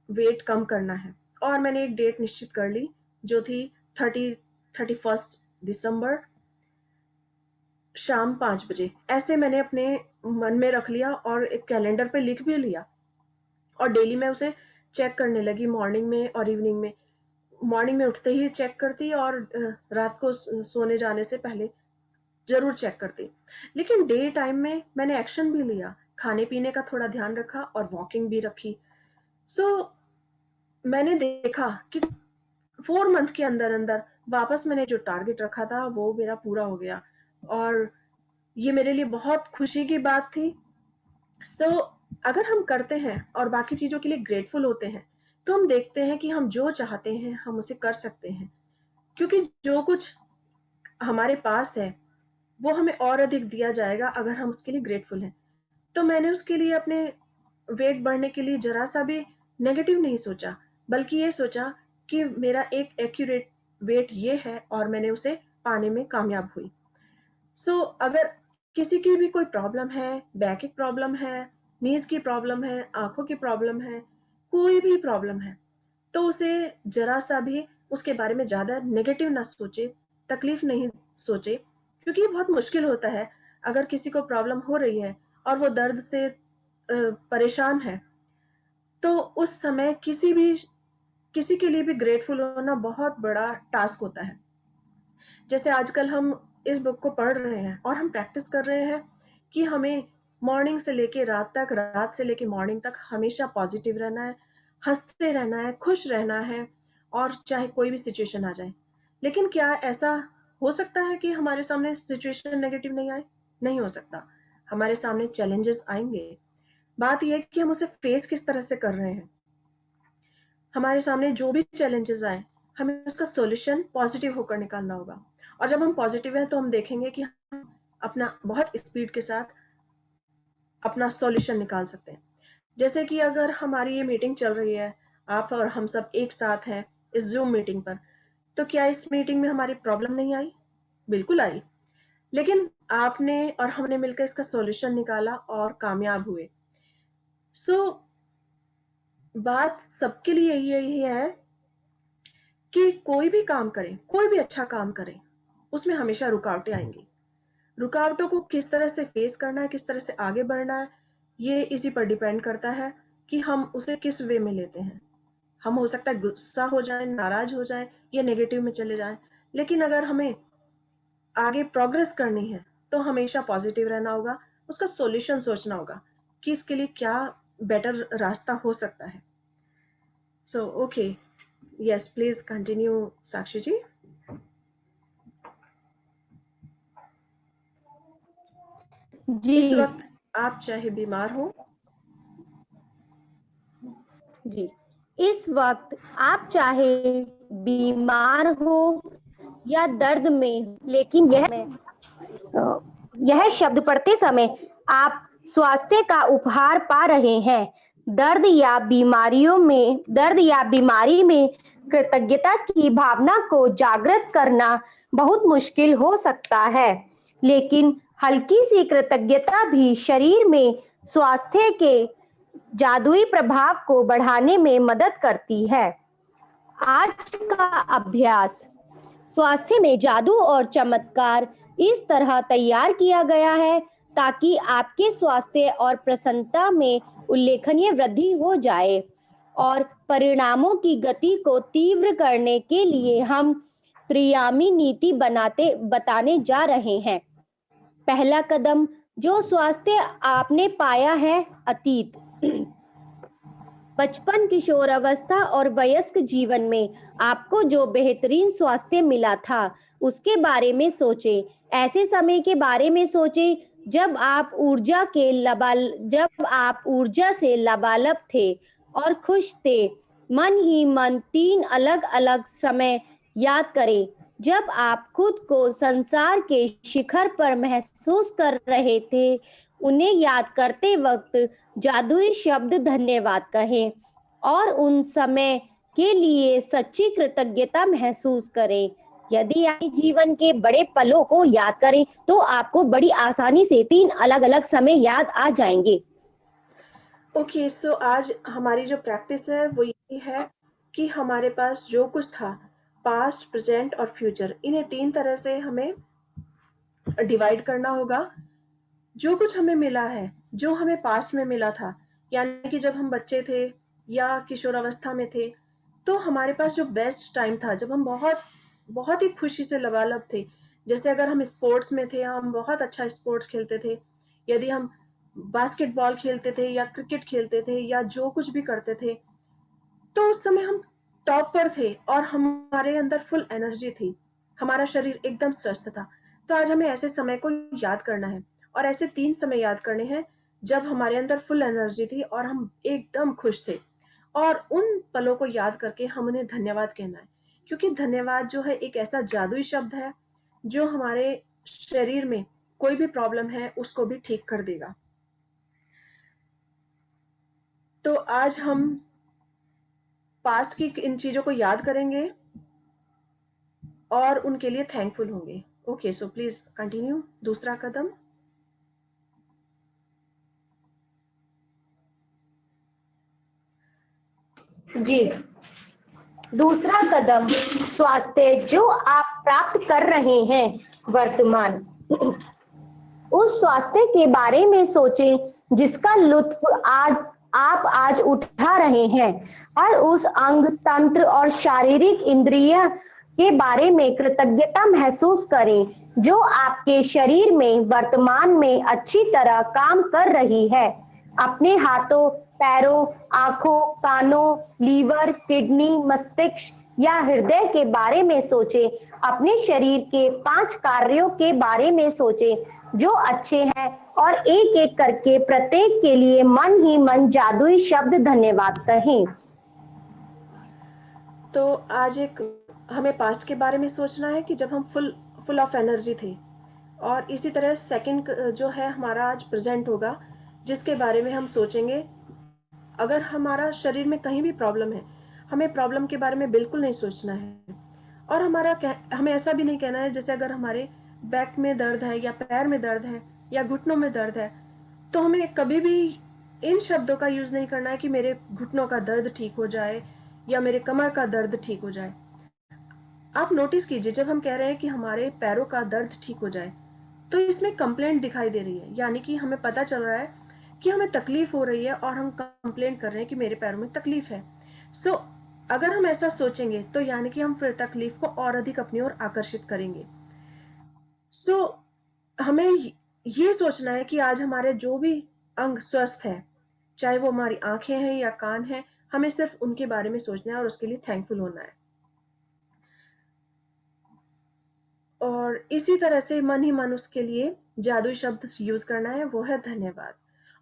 वेट कम करना है, और मैंने एक डेट निश्चित कर ली, जो थी 31 दिसंबर शाम 5 बजे। ऐसे मैंने अपने मन में रख लिया और एक कैलेंडर पे लिख भी लिया, और डेली मैं उसे चेक करने लगी, मॉर्निंग में और इवनिंग में। मॉर्निंग में उठते ही चेक करती, और रात को सोने जाने से पहले ज़रूर चेक करती। लेकिन डे टाइम में मैंने एक्शन भी लिया, खाने-पीने का थोड़ा ध्यान रखा और वॉकिंग भी रखी। सो मैंने देखा कि 4 मंथ के अंदर-अंदर वापस मैंने जो टारगेट रखा था, वो मेरा पूरा हो गया, और ये मेरे लिए बहुत खुशी की बात थी। सो अगर हम करते हैं और बाकी चीज़ों के लिए ग्रेटफुल होते हैं, तो हम देखते हैं कि हम जो चाहते हैं, हम उसे कर सकते हैं। क्योंकि जो कुछ हमारे पास है, वो हमें और अधिक दिया जाएगा अगर हम उसके लिए ग्रेटफुल हैं। तो मैंने उसके लिए अपने वेट बढ़ने के लिए ज़रा-सा भी नेगेटिव नहीं सोचा, बल्कि ये सोचा कि मेरा एक एक्यूरेट वेट ये है और मैंने उसे पाने में कामयाब हुई। सो अगर किसी की भी कोई प्रॉब्लम है, बैक की प्रॉब्लम है, नीज़ की प्रॉब्लम है, आँखों की प्रॉब्लम है, कोई भी प्रॉब्लम है, तो उसे ज़रा-सा भी उसके बारे में ज़्यादा नेगेटिव ना सोचे, तकलीफ़ नहीं सोचे, क्योंकि ये बहुत मुश्किल होता है। अगर किसी को प्रॉब्लम हो रही है और वो दर्द से परेशान है, तो उस समय किसी के लिए भी ग्रेटफुल होना बहुत बड़ा टास्क होता है। जैसे आजकल हम इस बुक को पढ़ रहे हैं और हम प्रैक्टिस कर रहे हैं कि हमें मॉर्निंग से लेके रात तक, रात से लेके मॉर्निंग तक हमेशा पॉजिटिव रहना है, हंसते रहना है, खुश रहना है, और चाहे कोई भी सिचुएशन आ जाए। लेकिन क्या ऐसा हो सकता है कि हमारे सामने सिचुएशन नेगेटिव नहीं आए? नहीं हो सकता। हमारे सामने चैलेंजेस आएंगे। बात यह है कि हम उसे फेस किस तरह से कर रहे हैं। हमारे सामने जो भी चैलेंजेस आए, हमें उसका सॉल्यूशन पॉजिटिव होकर निकालना होगा। और जब हम पॉजिटिव हैं, तो हम देखेंगे कि हम अपना बहुत स्पीड के साथ अपना सॉल्यूशन निकाल सकते हैं। जैसे कि अगर हमारी ये मीटिंग चल रही है, आप और हम सब एक साथ हैं इस जूम मीटिंग पर, तो क्या इस मीटिंग में हमारी प्रॉब्लम नहीं आई? बिल्कुल आई। लेकिन आपने और हमने मिलकर इसका सॉल्यूशन निकाला और कामयाब हुए। सो बात सबके लिए यही है कि कोई भी काम करें, कोई भी अच्छा काम करें, उसमें हमेशा रुकावटें आएंगी। रुकावटों को किस तरह से फेस करना है, किस तरह से आगे बढ़ना है, ये इसी पर डिपेंड करता है कि हम उसे किस वे में लेते हैं। हम हो सकता है गुस्सा हो जाएं, नाराज हो जाएं या नेगेटिव में चले जाएं, लेकिन अगर हमें आगे प्रोग्रेस करनी है तो हमेशा पॉजिटिव रहना होगा, उसका सॉल्यूशन सोचना होगा कि इसके लिए क्या बेटर रास्ता हो सकता है। So okay, yes please continue Sakshi ji. जी इस वक्त आप चाहे बीमार हो, जी, इस वक्त आप चाहे बीमार हो या दर्द में, लेकिन यह शब्द पढ़ते समय आप स्वास्थ्य का उपहार पा रहे हैं। दर्द या बीमारी में कृतज्ञता की भावना को जागृत करना बहुत मुश्किल हो सकता है, लेकिन हल्की सी कृतज्ञता भी शरीर में स्वास्थ्य के जादुई प्रभाव को बढ़ाने में मदद करती है। आज का अभ्यास स्वास्थ्य में जादू और चमत्कार इस तरह तैयार किया गया है ताकि आपके स्वास्थ्य और प्रसन्नता में उल्लेखनीय वृद्धि हो जाए, और परिणामों की गति को तीव्र करने के लिए हम त्रियामी नीति बताने जा रहे हैं। पहला कदम, जो स्वास्थ्य आपने पाया है अतीत, बचपन, किशोरावस्था और वयस्क जीवन में आपको जो बेहतरीन स्वास्थ्य मिला था उसके बारे में सोचें। ऐसे समय के बारे में सोचें जब आप ऊर्जा से लबालब थे और खुश थे। मन ही मन 3 अलग-अलग समय याद करें जब आप खुद को संसार के शिखर पर महसूस कर रहे थे। उन्हें याद करते वक्त जादुई शब्द धन्यवाद कहें और उन समय के लिए सच्ची कृतज्ञता महसूस करें। यदि आप जीवन के बड़े पलों को याद करें तो आपको बड़ी आसानी से 3 अलग-अलग समय याद आ जाएंगे। ओके, सो आज हमारी जो प्रैक्टिस है वो ये है कि हमारे पास जो कुछ था, पास्ट, प्रेजेंट और फ्यूचर, इन्हें 3 तरह से हमें डिवाइड करना होगा। जो कुछ हमें मिला है, जो हमें पास्ट में मिला था, यानी कि जब हम बच्चे थे या किशोरावस्था में थे, तो हमारे पास जो बेस्ट टाइम था, जब हम बहुत बहुत ही खुशी से लबालब थे। जैसे अगर हम स्पोर्ट्स में थे, हम बहुत अच्छा स्पोर्ट्स खेलते थे, यदि हम बास्केटबॉल खेलते थे या क्रिकेट खेलते थे या जो कुछ भी करते थे, तो उस समय हम टॉप पर थे और हमारे अंदर फुल एनर्जी थी, हमारा शरीर एकदम स्वस्थ था। तो आज हमें ऐसे समय को याद करना है, और ऐसे 3 समय याद करने हैं जब हमारे अंदर फुल एनर्जी थी और हम एकदम खुश थे। और उन पलों को याद करके हम उन्हें धन्यवाद कहना है, क्योंकि धन्यवाद जो है एक ऐसा जादुई शब्द है जो हमारे शरीर में कोई भी प्रॉब्लम है उसको भी ठीक कर देगा। तो आज हम पास्ट की इन चीजों को याद करेंगे और उनके लिए थैंकफुल होंगे। ओके, सो प्लीज कंटिन्यू दूसरा कदम। जी, दूसरा कदम, स्वास्थ्य जो आप प्राप्त कर रहे हैं वर्तमान, उस स्वास्थ्य के बारे में सोचें जिसका लुत्फ आज उठा रहे हैं, और उस अंग, तंत्र और शारीरिक इंद्रिय के बारे में कृतज्ञता महसूस करें जो आपके शरीर में वर्तमान में अच्छी तरह काम कर रही है। अपने हाथों, पैरों, आंखों, कानों, लीवर, किडनी, मस्तिष्क या हृदय के बारे में सोचें। अपने शरीर के 5 कार्यों के बारे में सोचें जो अच्छे हैं, और एक एक करके प्रत्येक के लिए मन ही मन जादुई शब्द धन्यवाद कहें। तो आज हमें पास्ट के बारे में सोचना है कि जब हम फुल ऑफ एनर्जी थे, और इसी तरह सेकंड जो है हमारा आज प्रेजेंट होगा, जिसके बारे में हम सोचेंगे। अगर हमारा शरीर में कहीं भी प्रॉब्लम है, हमें प्रॉब्लम के बारे में बिल्कुल नहीं सोचना है, और हमें ऐसा भी नहीं कहना है जैसे अगर हमारे बैक में दर्द है या पैर में दर्द है या घुटनों में दर्द है, तो हमें कभी भी इन शब्दों का यूज नहीं करना है कि मेरे घुटनों का दर्द ठीक हो जाए या मेरे कमर का दर्द ठीक हो जाए। आप नोटिस कीजिए, जब हम कह रहे हैं कि हमारे पैरों का दर्द ठीक हो जाए, तो इसमें कंप्लेंट दिखाई दे रही है, यानी कि हमें पता चल रहा है कि हमें तकलीफ हो रही है और हम कंप्लेंट कर रहे हैं कि मेरे पैरों में तकलीफ है। सो अगर हम ऐसा सोचेंगे तो यानी कि हम फिर तकलीफ को और अधिक अपनी ओर आकर्षित करेंगे। सो हमें ये सोचना है कि आज हमारे जो भी अंग स्वस्थ है, चाहे वो हमारी आंखें हैं या कान हैं, हमें सिर्फ उनके बारे में सोचना है और उसके लिए थैंकफुल होना है। और इसी तरह से मन ही मन उसके लिए जादुई शब्द यूज करना है, वो है धन्यवाद।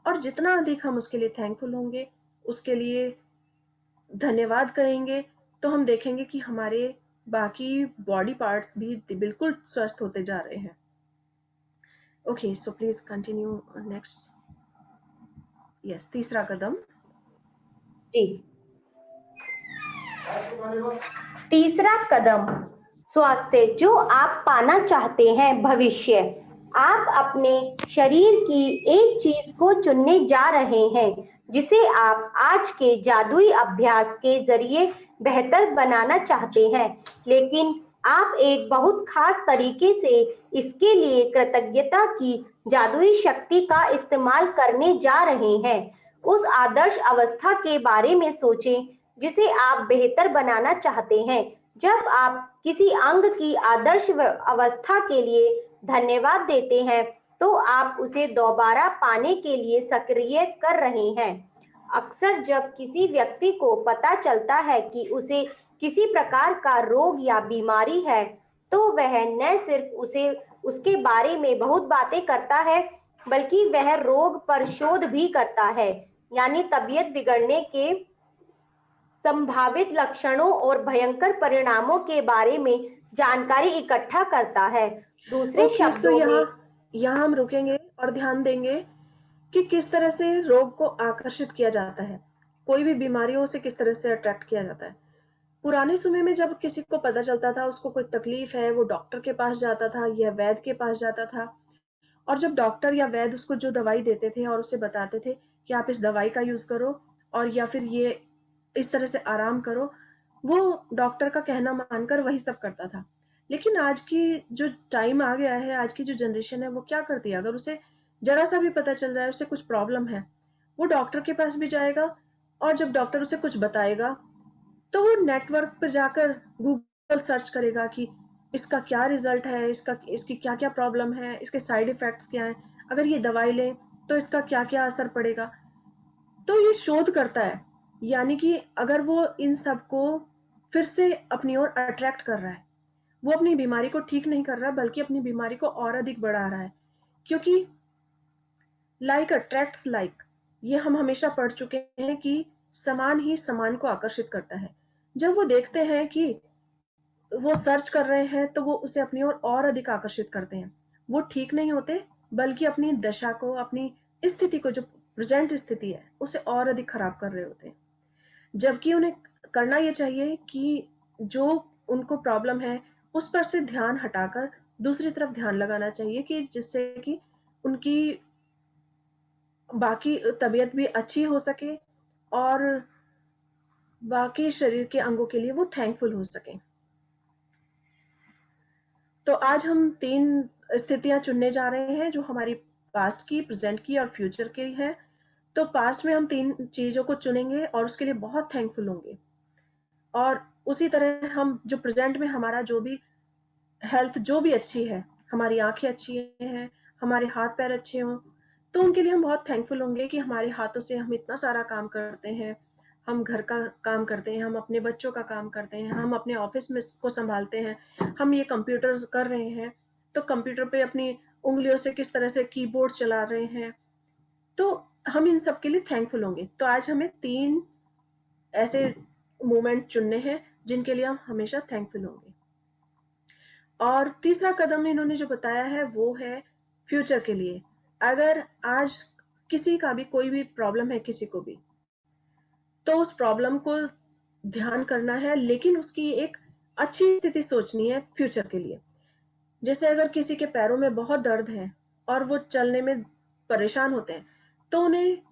और जितना अधिक हम उसके लिए थैंकफुल होंगे, उसके लिए धन्यवाद करेंगे, तो हम देखेंगे कि हमारे बाकी बॉडी पार्ट्स भी बिल्कुल स्वस्थ होते जा रहे हैं। Okay, so please continue next. Yes, तीसरा कदम। जी, तीसरा कदम स्वास्थ्य जो आप पाना चाहते हैं भविष्य। आप अपने शरीर की एक चीज को चुनने जा रहे हैं जिसे आप आज के जादुई अभ्यास के जरिए बेहतर बनाना चाहते हैं, लेकिन आप एक बहुत खास तरीके से इसके लिए कृतज्ञता की जादुई शक्ति का इस्तेमाल करने जा रहे हैं। उस आदर्श अवस्था के बारे में सोचें जिसे आप बेहतर बनाना चाहते हैं। जब आप किसी अंग की आदर्श अवस्था के लिए धन्यवाद देते हैं तो आप उसे दोबारा पाने के लिए सक्रिय कर रहे हैं। अक्सर जब किसी व्यक्ति को पता चलता है कि उसे किसी प्रकार का रोग या बीमारी है, तो वह न सिर्फ उसे उसके बारे में बहुत बातें करता है, बल्कि वह रोग पर शोध भी करता है, यानी तबीयत बिगड़ने के संभावित लक्षणों और भयंकर परिणामों के बारे में जानकारी इकट्ठा करता है। दूसरे ओके, सो शब्दों में यहाँ हम रुकेंगे और ध्यान देंगे कि किस तरह से रोग को आकर्षित किया जाता है, कोई भी बीमारियों से किस तरह से अट्रैक्ट किया जाता है। पुराने समय में जब किसी को पता चलता था उसको कोई तकलीफ है, वो डॉक्टर के पास जाता था या वैद्य के पास जाता था। और जब डॉक्टर या वैद्य उसको जो दवाई देते थे और उसे बताते थे कि आप इस दवाई का यूज करो और या फिर ये इस तरह से आराम करो, वो डॉक्टर का कहना मानकर वही सब करता था। लेकिन आज की जो टाइम आ गया है, आज की जो जनरेशन है, वो क्या करती है, अगर उसे जरा सा भी पता चल रहा है उसे कुछ प्रॉब्लम है, वो डॉक्टर के पास भी जाएगा और जब डॉक्टर उसे कुछ बताएगा तो वो नेटवर्क पर जाकर गूगल सर्च करेगा कि इसका क्या रिजल्ट है, इसकी क्या क्या प्रॉब्लम है, इसके साइड इफेक्ट्स क्या हैं, अगर ये दवाई लें तो इसका क्या क्या असर पड़ेगा। तो ये शोध करता है, यानी कि अगर वो इन सब को फिर से अपनी ओर अट्रैक्ट कर रहा है, वो अपनी बीमारी को ठीक नहीं कर रहा बल्कि अपनी बीमारी को और अधिक बढ़ा रहा है, क्योंकि लाइक अट्रैक्ट्स लाइक, ये हम हमेशा पढ़ चुके हैं कि समान ही समान को आकर्षित करता है। जब वो देखते हैं कि वो सर्च कर रहे हैं तो वो उसे अपनी और अधिक आकर्षित करते हैं। वो ठीक नहीं होते बल्कि अपनी दशा को, अपनी स्थिति को, जो प्रेजेंट स्थिति है, उसे और अधिक खराब कर रहे होते हैं। जबकि उन्हें करना ये चाहिए कि जो उनको प्रॉब्लम है उस पर से ध्यान हटाकर दूसरी तरफ ध्यान लगाना चाहिए, कि जिससे कि उनकी बाकी तबीयत भी अच्छी हो सके और बाकी शरीर के अंगों के लिए वो थैंकफुल हो सके। तो आज हम 3 स्थितियां चुनने जा रहे हैं जो हमारी पास्ट की, प्रेजेंट की और फ्यूचर की है। तो पास्ट में हम 3 चीजों को चुनेंगे और उसके लिए बहुत थैंकफुल होंगे। और उसी तरह हम जो प्रेजेंट में हमारा जो भी हेल्थ जो भी अच्छी है, हमारी आंखें अच्छी हैं, हमारे हाथ पैर अच्छे हों, तो उनके लिए हम बहुत थैंकफुल होंगे कि हमारे हाथों से हम इतना सारा काम करते हैं, हम घर का काम करते हैं, हम अपने बच्चों का काम करते हैं, हम अपने ऑफिस में को संभालते हैं, हम ये कंप्यूटर कर रहे हैं, तो कंप्यूटर पे अपनी उंगलियों से किस तरह से कीबोर्ड चला रहे हैं, तो हम इन सब के लिए थैंकफुल होंगे। तो आज हमें 3 ऐसे मोमेंट चुनने हैं जिनके लिए हम हमेशा थैंकफुल होंगे। और तीसरा कदम इन्होंने जो बताया है वो है फ्यूचर के लिए। अगर आज किसी का भी कोई भी प्रॉब्लम है, किसी को भी, तो उस प्रॉब्लम को ध्यान करना है, लेकिन उसकी एक अच्छी स्थिति सोचनी है फ्यूचर के लिए। जैसे अगर किसी के पैरों में बहुत दर्द है और वो चलने में परेशान होते हैं, तो उन्हें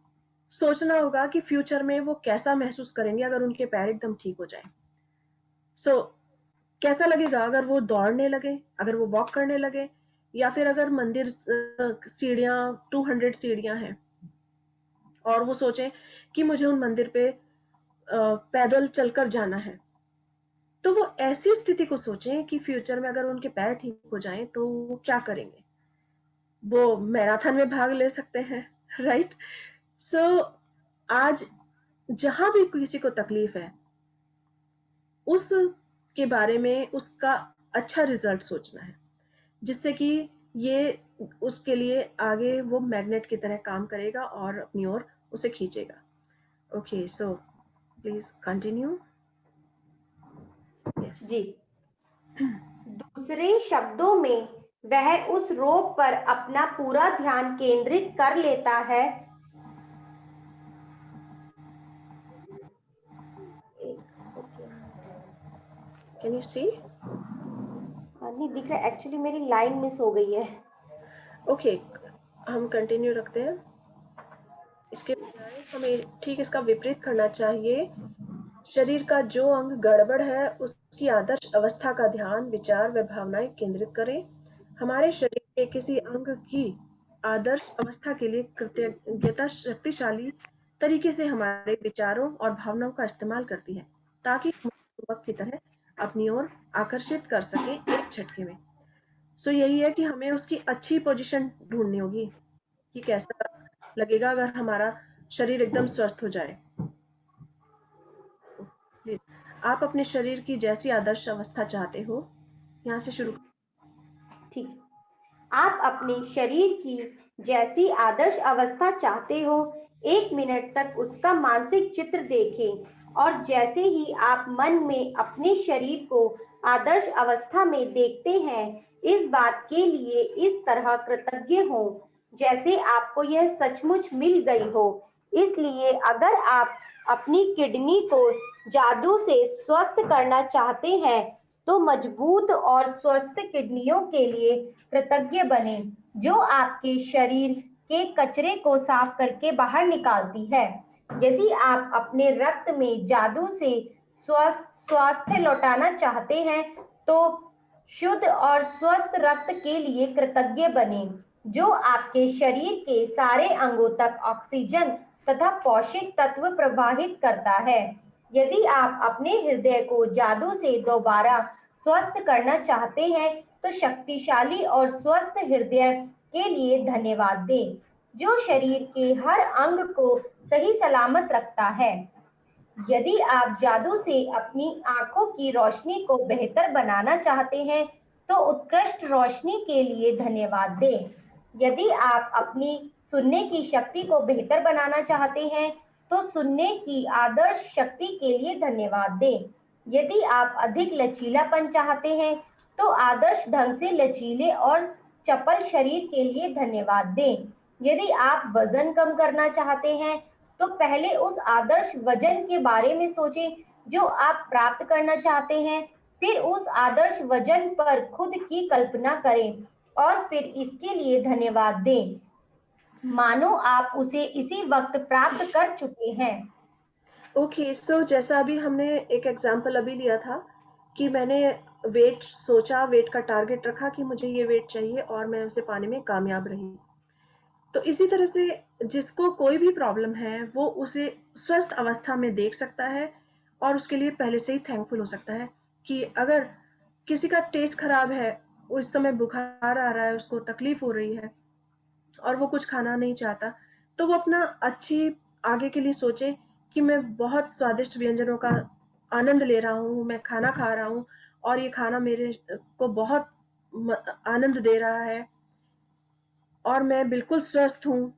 सोचना होगा कि फ्यूचर में वो कैसा महसूस करेंगे अगर उनके पैर एकदम ठीक हो जाए। सो कैसा लगेगा अगर वो दौड़ने लगे, अगर वो वॉक करने लगे, या फिर अगर मंदिर सीढ़ियाँ 200 सीढ़ियाँ हैं और वो सोचें कि मुझे उन मंदिर पे पैदल चलकर जाना है। तो वो ऐसी स्थिति को सोचें कि फ्यूचर में अगर उनके पैर ठीक हो जाएँ तो वो क्या करेंगे? वो मैराथन में भाग ले सकते हैं, राइट? सो आज जहाँ भी किसी को तकलीफ है, उसके बारे में उसका अच्छा रिजल्ट सोचना है, जिससे कि ये उसके लिए आगे वो मैग्नेट की तरह काम करेगा और अपनी ओर उसे खींचेगा। Okay, so please continue. Yes. जी, दूसरे शब्दों में वह उस रोग पर अपना पूरा ध्यान केंद्रित कर लेता है। Can you see? नहीं दिख रहा, एक्चुअली मेरी लाइन मिस हो गई है। ओके, हम कंटिन्यू रखते हैं। इसके बजाय हमें ठीक इसका विपरीत करना चाहिए। शरीर का जो अंग गड़बड़ है उसकी आदर्श अवस्था का ध्यान, विचार व भावनाएं केंद्रित करें। हमारे शरीर के किसी अंग की आदर्श अवस्था के लिए कृतज्ञता शक्तिशाली तरीके से हमारे विचारों और भावनाओं का इस्तेमाल करती है, ताकि हम चुंबक की तरह अपनी ओर आकर्षित कर सकें एक झटके में। सो यही है कि हमें उसकी अच्छी पोजीशन ढूंढनी होगी कि कैसा लगेगा अगर हमारा शरीर एकदम स्वस्थ हो जाए। प्लीज, आप अपने शरीर की जैसी आदर्श अवस्था चाहते हो, यहाँ से शुरू। ठीक, आप अपने शरीर की जैसी आदर्श अवस्था चाहते हो, 1 मिनट तक उसका मानसिक चित्र देखें, और जैसे ही आप मन में अपने शरीर को आदर्श अवस्था में देखते हैं, इस बात के लिए इस तरह कृतज्ञ हो जैसे आपको यह सचमुच मिल गई हो। इसलिए अगर आप अपनी किडनी को जादू से स्वस्थ करना चाहते हैं, तो मजबूत और स्वस्थ किडनियों के लिए कृतज्ञ बने, जो आपके शरीर के कचरे को साफ करके बाहर निकालती है। यदि आप अपने रक्त में जादू से स्वास्थ्य लौटाना चाहते हैं, तो शुद्ध और स्वस्थ रक्त के लिए कृतज्ञ बने, जो आपके शरीर के सारे अंगों तक ऑक्सीजन तथा पोषक तत्व प्रवाहित करता है। यदि आप अपने हृदय को जादू से दोबारा स्वस्थ करना चाहते हैं, तो शक्तिशाली और स्वस्थ हृदय के लिए धन्यवाद दें, जो शरीर के हर अंग को सही सलामत रखता है। यदि आप जादू से अपनी आंखों की रोशनी को बेहतर बनाना चाहते हैं, तो उत्कृष्ट रोशनी के लिए धन्यवाद दें। यदि आप अपनी सुनने की शक्ति को बेहतर बनाना चाहते हैं, तो सुनने की आदर्श शक्ति के लिए धन्यवाद दें। यदि आप अधिक लचीलापन चाहते हैं, तो आदर्श ढंग से लचीले और चपल शरीर के लिए धन्यवाद दें। यदि आप वजन कम करना चाहते हैं, तो पहले उस आदर्श वजन के बारे में सोचें जो आप प्राप्त करना चाहते हैं। फिर उस आदर्श वजन पर खुद की कल्पना करें और फिर इसके लिए धन्यवाद दें, मानो आप उसे इसी वक्त प्राप्त कर चुके हैं। ओके, सो जैसा अभी हमने एक एग्जांपल अभी लिया था कि मैंने वेट सोचा, वेट का टारगेट रखा कि मुझे ये वेट चाहिए और मैं उसे पाने में कामयाब रही। तो इसी तरह से जिसको कोई भी प्रॉब्लम है वो उसे स्वस्थ अवस्था में देख सकता है और उसके लिए पहले से ही थैंकफुल हो सकता है कि अगर किसी का टेस्ट खराब है, उस समय बुखार आ रहा है, उसको तकलीफ हो रही है और वो कुछ खाना नहीं चाहता, तो वो अपना अच्छी आगे के लिए सोचे कि मैं बहुत स्वादिष्ट व्यंजनों का आनंद ले रहा हूँ, मैं खाना खा रहा हूँ और ये खाना मेरे को बहुत आनंद दे रहा है और मैं बिल्कुल स्वस्थ हूँ,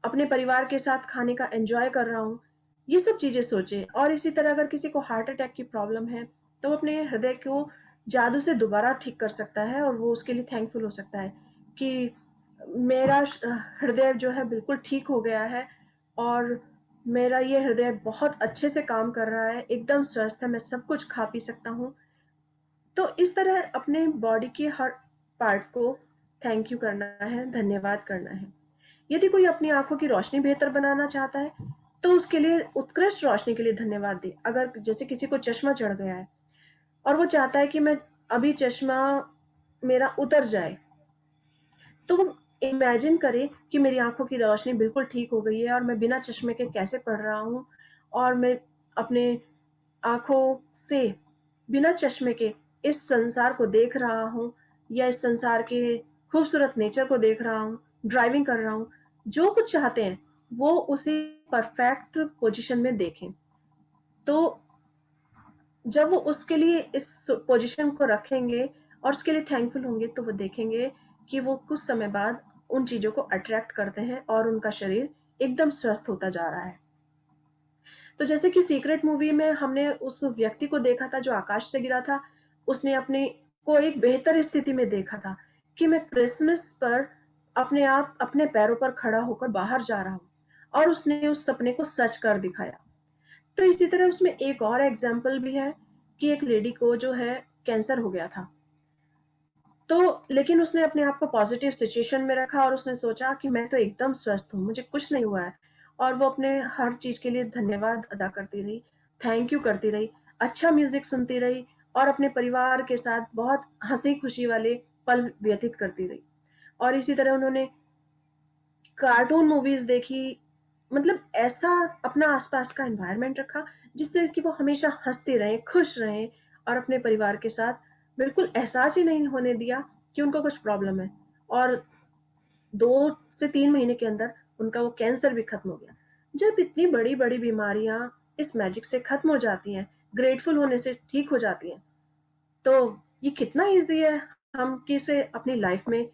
अपने परिवार के साथ खाने का एंजॉय कर रहा हूँ। ये सब चीज़ें सोचे। और इसी तरह अगर किसी को हार्ट अटैक की प्रॉब्लम है, तो वो अपने हृदय को जादू से दोबारा ठीक कर सकता है और वो उसके लिए थैंकफुल हो सकता है कि मेरा हृदय जो है बिल्कुल ठीक हो गया है और मेरा ये हृदय बहुत अच्छे से काम कर रहा है, एकदम स्वस्थ है, मैं सब कुछ खा पी सकता हूँ। तो इस तरह अपने बॉडी के हर पार्ट को थैंक यू करना है, धन्यवाद करना है। यदि कोई अपनी आंखों की रोशनी बेहतर बनाना चाहता है तो उसके लिए उत्कृष्ट रोशनी के लिए धन्यवाद दे। अगर जैसे किसी को चश्मा चढ़ गया है और वो चाहता है कि मैं अभी चश्मा मेरा उतर जाए, तो वो इमेजिन करे कि मेरी आंखों की रोशनी बिल्कुल ठीक हो गई है और मैं बिना चश्मे के कैसे पढ़ रहा हूँ, और मैं अपने आंखों से बिना चश्मे के इस संसार को देख रहा हूँ, या इस संसार के खूबसूरत नेचर को देख रहा हूँ, ड्राइविंग कर रहा हूँ। जो कुछ चाहते हैं वो उसे परफेक्ट पोजीशन में देखें। तो जब वो उसके लिए इस पोजीशन को रखेंगे और उसके लिए थैंकफुल होंगे, तो वो देखेंगे कि वो कुछ समय बाद उन चीज़ों को अट्रैक्ट करते हैं और उनका शरीर एकदम स्वस्थ होता जा रहा है। तो जैसे कि सीक्रेट मूवी में हमने उस व्यक्ति को देखा था जो आकाश से गिरा था, उसने अपने को एक बेहतर स्थिति में देखा था कि मैं क्रिसमस पर अपने आप अपने पैरों पर खड़ा होकर बाहर जा रहा हूँ, और उसने उस सपने को सच कर दिखाया। तो इसी तरह उसमें एक और एग्जाम्पल भी है कि एक लेडी को जो है कैंसर हो गया था, तो लेकिन उसने अपने आप को पॉजिटिव सिचुएशन में रखा और उसने सोचा कि मैं तो एकदम स्वस्थ हूँ, मुझे कुछ नहीं हुआ है। और वो अपने हर चीज के लिए धन्यवाद अदा करती रही, थैंक यू करती रही, अच्छा म्यूजिक सुनती रही और अपने परिवार के साथ बहुत हंसी खुशी वाले पल व्यतीत करती रही। और इसी तरह उन्होंने कार्टून मूवीज देखी, मतलब ऐसा अपना आसपास का एनवायरनमेंट रखा जिससे कि वो हमेशा हंसते रहें, खुश रहें, और अपने परिवार के साथ बिल्कुल एहसास ही नहीं होने दिया कि उनको कुछ प्रॉब्लम है। और 2 से 3 महीने के अंदर उनका वो कैंसर भी खत्म हो गया। जब इतनी बड़ी बड़ी बीमारियां इस मैजिक से खत्म हो जाती हैं, ग्रेटफुल होने से ठीक हो जाती हैं, तो ये कितना ईजी है हम किसे अपनी लाइफ में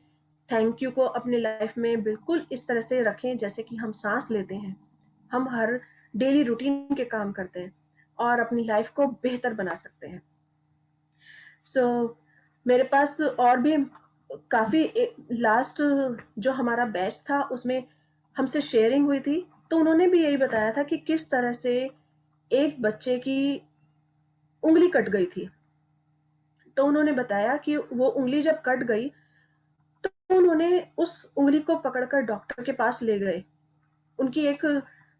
थैंक यू को अपने लाइफ में बिल्कुल इस तरह से रखें जैसे कि हम सांस लेते हैं, हम हर डेली रूटीन के काम करते हैं और अपनी लाइफ को बेहतर बना सकते हैं। सो मेरे पास और भी काफ़ी लास्ट जो हमारा बैच था उसमें हमसे शेयरिंग हुई थी, तो उन्होंने भी यही बताया था कि किस तरह से एक बच्चे की उंगली कट गई थी। तो उन्होंने बताया कि वो उंगली जब कट गई तो उन्होंने उस उंगली को पकड़कर डॉक्टर के पास ले गए। उनकी एक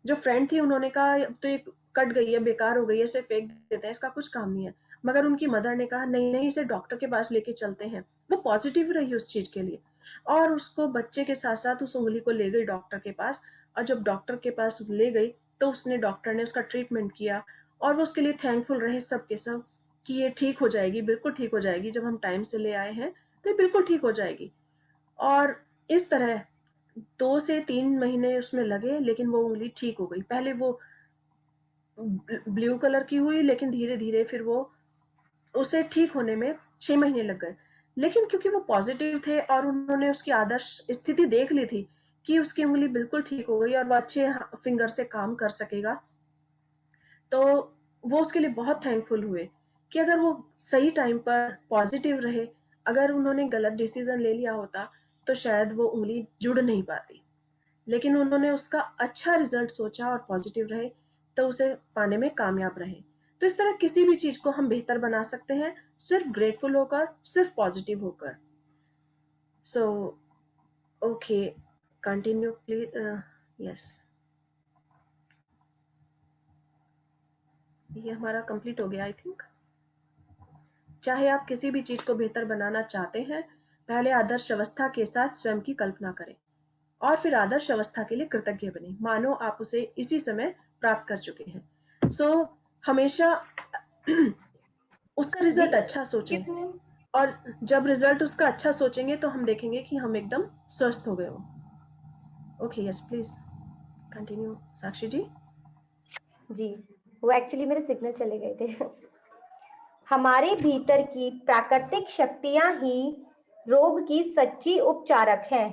जो फ्रेंड थी उन्होंने कहा अब तो ये कट गई है, बेकार हो गई है, इसे फेंक देते हैं, इसका कुछ काम नहीं है। मगर उनकी मदर ने कहा नहीं नहीं, इसे डॉक्टर के पास लेके चलते हैं। वो पॉजिटिव रही उस चीज के लिए और उसको बच्चे के साथ साथ उस उंगली को ले गई डॉक्टर के पास। और जब डॉक्टर के पास ले गई तो उसने डॉक्टर ने उसका ट्रीटमेंट किया और वो उसके लिए थैंकफुल रहे सब के सब कि ये ठीक हो जाएगी, बिल्कुल ठीक हो जाएगी, जब हम टाइम से ले आए हैं तो ये बिल्कुल ठीक हो जाएगी। और इस तरह 2 से 3 महीने उसमें लगे लेकिन वो उंगली ठीक हो गई। पहले वो ब्लू कलर की हुई लेकिन धीरे धीरे फिर वो उसे ठीक होने में 6 महीने लग गए। लेकिन क्योंकि वो पॉजिटिव थे और उन्होंने उसकी आदर्श स्थिति देख ली थी कि उसकी उंगली बिल्कुल ठीक हो गई और वो अच्छे फिंगर से काम कर सकेगा, तो वो उसके लिए बहुत थैंकफुल हुए कि अगर वो सही टाइम पर पॉजिटिव रहे, अगर उन्होंने गलत डिसीजन ले लिया होता तो शायद वो उंगली जुड़ नहीं पाती। लेकिन उन्होंने उसका अच्छा रिजल्ट सोचा और पॉजिटिव रहे तो उसे पाने में कामयाब रहे। तो इस तरह किसी भी चीज को हम बेहतर बना सकते हैं सिर्फ ग्रेटफुल होकर, सिर्फ पॉजिटिव होकर। So okay, continue please. Yes, ये हमारा कंप्लीट हो गया आई थिंक। चाहे आप किसी भी चीज को बेहतर बनाना चाहते हैं, पहले आदर्श अवस्था के साथ स्वयं की कल्पना करें और फिर आदर्श अवस्था के लिए कृतज्ञ बने, मानो आप उसे इसी समय प्राप्त कर चुके हैं। सो हमेशा उसका जी रिजल्ट अच्छा सोचें, कितने और जब रिजल्ट उसका अच्छा सोचेंगे तो हम देखेंगे कि हम एकदम स्वस्थ हो गए हो। Okay, yes please continue Sakshi ji. जी वो एक्चुअली मेरे सिग्नल चले गए थे। हमारे भीतर की प्राकृतिक शक्तियां ही रोग की सच्ची उपचारक हैं।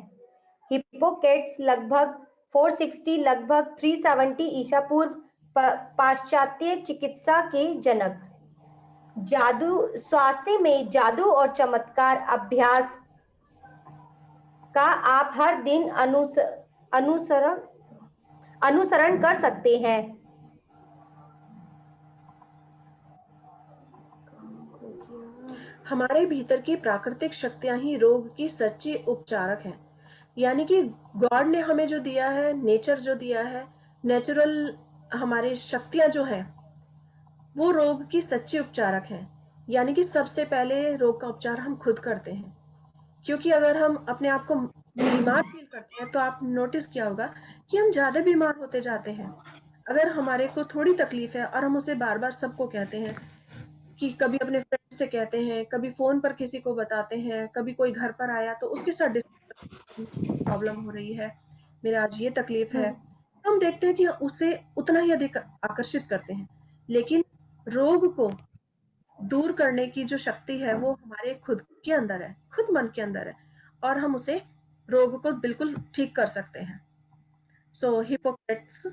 हिप्पोक्रेट्स लगभग 460 लगभग 370 ईसा पूर्व पाश्चात्य चिकित्सा के जनक जादू स्वास्थ्य में जादू और चमत्कार अभ्यास का आप हर दिन अनुसरण अनुसरण कर सकते हैं। हमारे भीतर की प्राकृतिक शक्तियां ही रोग की सच्ची उपचारक हैं। यानी कि गॉड ने हमें जो दिया है, नेचर जो दिया है, नेचुरल हमारी शक्तियां जो हैं, वो रोग की सच्ची उपचारक हैं। यानी कि सबसे पहले रोग का उपचार हम खुद करते हैं, क्योंकि अगर हम अपने आप को बीमार फील करते हैं तो आप नोटिस किया होगा कि हम ज्यादा बीमार होते जाते हैं। अगर हमारे को थोड़ी तकलीफ है और हम उसे बार बार सबको कहते हैं, कि कभी अपने फ्रेंड से कहते हैं, कभी फोन पर किसी को बताते हैं, कभी कोई घर पर आया तो उसके साथ प्रॉब्लम हो रही है, मेरा आज ये तकलीफ है, तो हम देखते हैं कि उसे उतना ही अधिक आकर्षित करते हैं। लेकिन रोग को दूर करने की जो शक्ति है वो हमारे खुद के अंदर है, खुद मन के अंदर है, और हम उसे रोग को बिल्कुल ठीक कर सकते हैं। सो हिपोक्रेट्स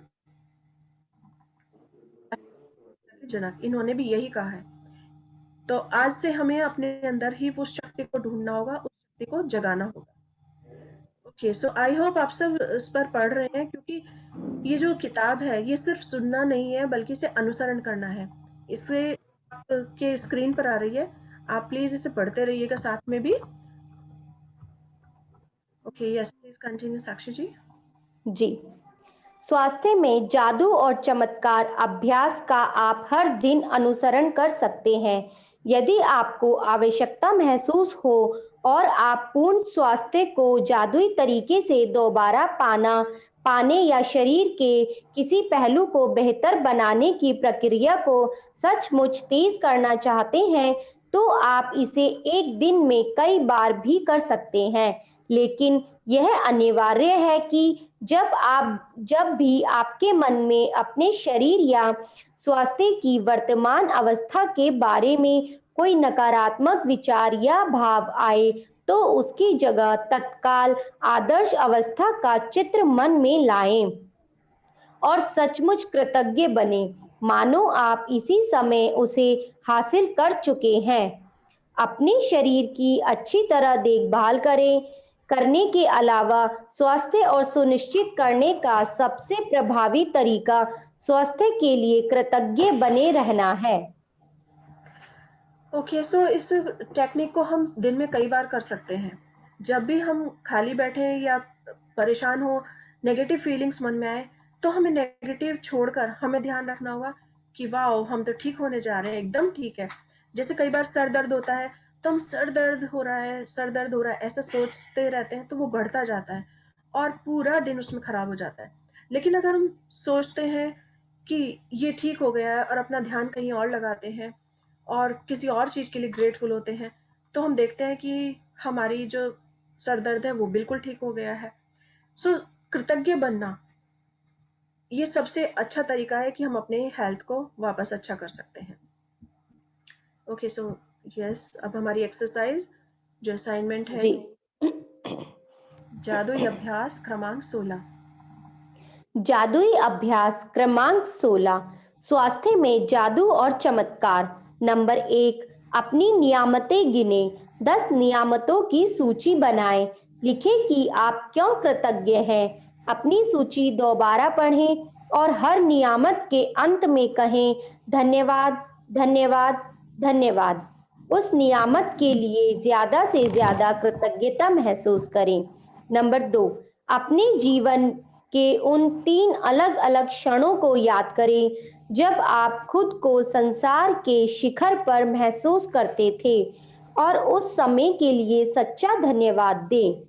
जनक इन्होंने भी यही कहा है। तो आज से हमें अपने अंदर ही उस शक्ति को ढूंढना होगा, उस शक्ति को जगाना होगा। ओके, सो आई होप आप सब इस पर पढ़ रहे हैं, क्योंकि ये जो किताब है ये सिर्फ सुनना नहीं है बल्कि इसे अनुसरण करना है। इसे आपके स्क्रीन पर आ रही है, आप प्लीज इसे पढ़ते रहिएगा साथ में भी। Okay, yes please continue Sakshi ji. जी, स्वास्थ्य में जादू और चमत्कार अभ्यास का आप हर दिन अनुसरण कर सकते हैं। यदि आपको आवश्यकता महसूस हो और आप पूर्ण स्वास्थ्य को जादुई तरीके से दोबारा पाने या शरीर के किसी पहलू को बेहतर बनाने की प्रक्रिया को सचमुच तेज करना चाहते हैं, तो आप इसे एक दिन में कई बार भी कर सकते हैं। लेकिन यह अनिवार्य है कि जब भी आपके मन में अपने शरीर या स्वास्थ्य की वर्तमान अवस्था के बारे में कोई नकारात्मक विचार या भाव आए, तो उसकी जगह तत्काल आदर्श अवस्था का चित्र मन में लाएं और सचमुच कृतज्ञ बने, मानो आप इसी समय उसे हासिल कर चुके हैं। अपने शरीर की अच्छी तरह देखभाल करने के अलावा स्वास्थ्य और सुनिश्चित करने का सबसे प्रभावी तरीका स्वास्थ्य के लिए कृतज्ञ बने रहना है। ओके, सो इस टेक्निक को हम दिन में कई बार कर सकते हैं। जब भी हम खाली बैठे हैं या परेशान हो, नेगेटिव फीलिंग्स मन में आए, तो हमें नेगेटिव छोड़कर हमें ध्यान रखना होगा कि वाओ हम तो ठीक होने जा रहे हैं, एकदम ठीक है। जैसे कई बार सर दर्द होता है तो हम सर दर्द हो रहा है, सर दर्द हो रहा है ऐसा सोचते रहते हैं, तो वो बढ़ता जाता है और पूरा दिन उसमें खराब हो जाता है। लेकिन अगर हम सोचते हैं कि ये ठीक हो गया है और अपना ध्यान कहीं और लगाते हैं और किसी और चीज़ के लिए ग्रेटफुल होते हैं, तो हम देखते हैं कि हमारी जो सर दर्द है वो बिल्कुल ठीक हो गया है। सो कृतज्ञ बनना ये सबसे अच्छा तरीका है कि हम अपने हेल्थ को वापस अच्छा कर सकते हैं। ओके, सो यस, अब हमारी एक्सरसाइज जो असाइनमेंट है, जी, जादुई अभ्यास क्रमांक 16। जादुई अभ्यास क्रमांक 16, स्वास्थ्य में जादू और चमत्कार। नंबर 1, अपनी नियामतें गिने। 10 नियामतों की सूची बनाएं। लिखें कि आप क्यों कृतज्ञ हैं। अपनी सूची दोबारा पढ़ें और हर नियामत के अंत में कहें धन्यवाद, धन्यवाद, धन्यवाद। उस नियामत के लिए ज्यादा से ज्यादा कृतज्ञता महसूस करें। नंबर 2, अपने जीवन के उन 3 अलग-अलग क्षणों को याद करें जब आप खुद को संसार के शिखर पर महसूस करते थे और उस समय के लिए सच्चा धन्यवाद दें।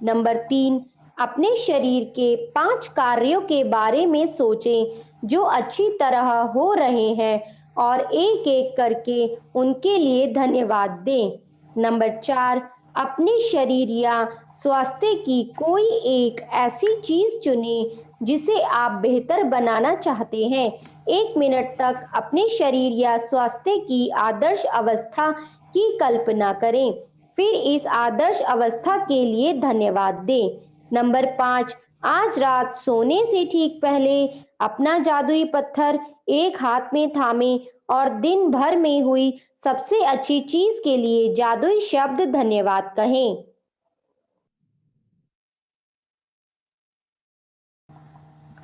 नंबर 3, अपने शरीर के 5 कार्यों के बारे में सोचें जो अच्छी तरह हो रहे हैं और एक-एक करके उनके लिए धन्यवाद दें। नंबर 4, अपने शरीर या स्वास्थ्य की कोई एक ऐसी चीज चुनें जिसे आप बेहतर बनाना चाहते हैं। 1 मिनट तक अपने शरीर या स्वास्थ्य की आदर्श अवस्था की कल्पना करें, फिर इस आदर्श अवस्था के लिए धन्यवाद दें। नंबर 5, आज रात सोने से ठीक पहले अपना जादुई पत्थर एक हाथ में थामें और दिन भर में हुई सबसे अच्छी चीज के लिए जादुई शब्द धन्यवाद कहें।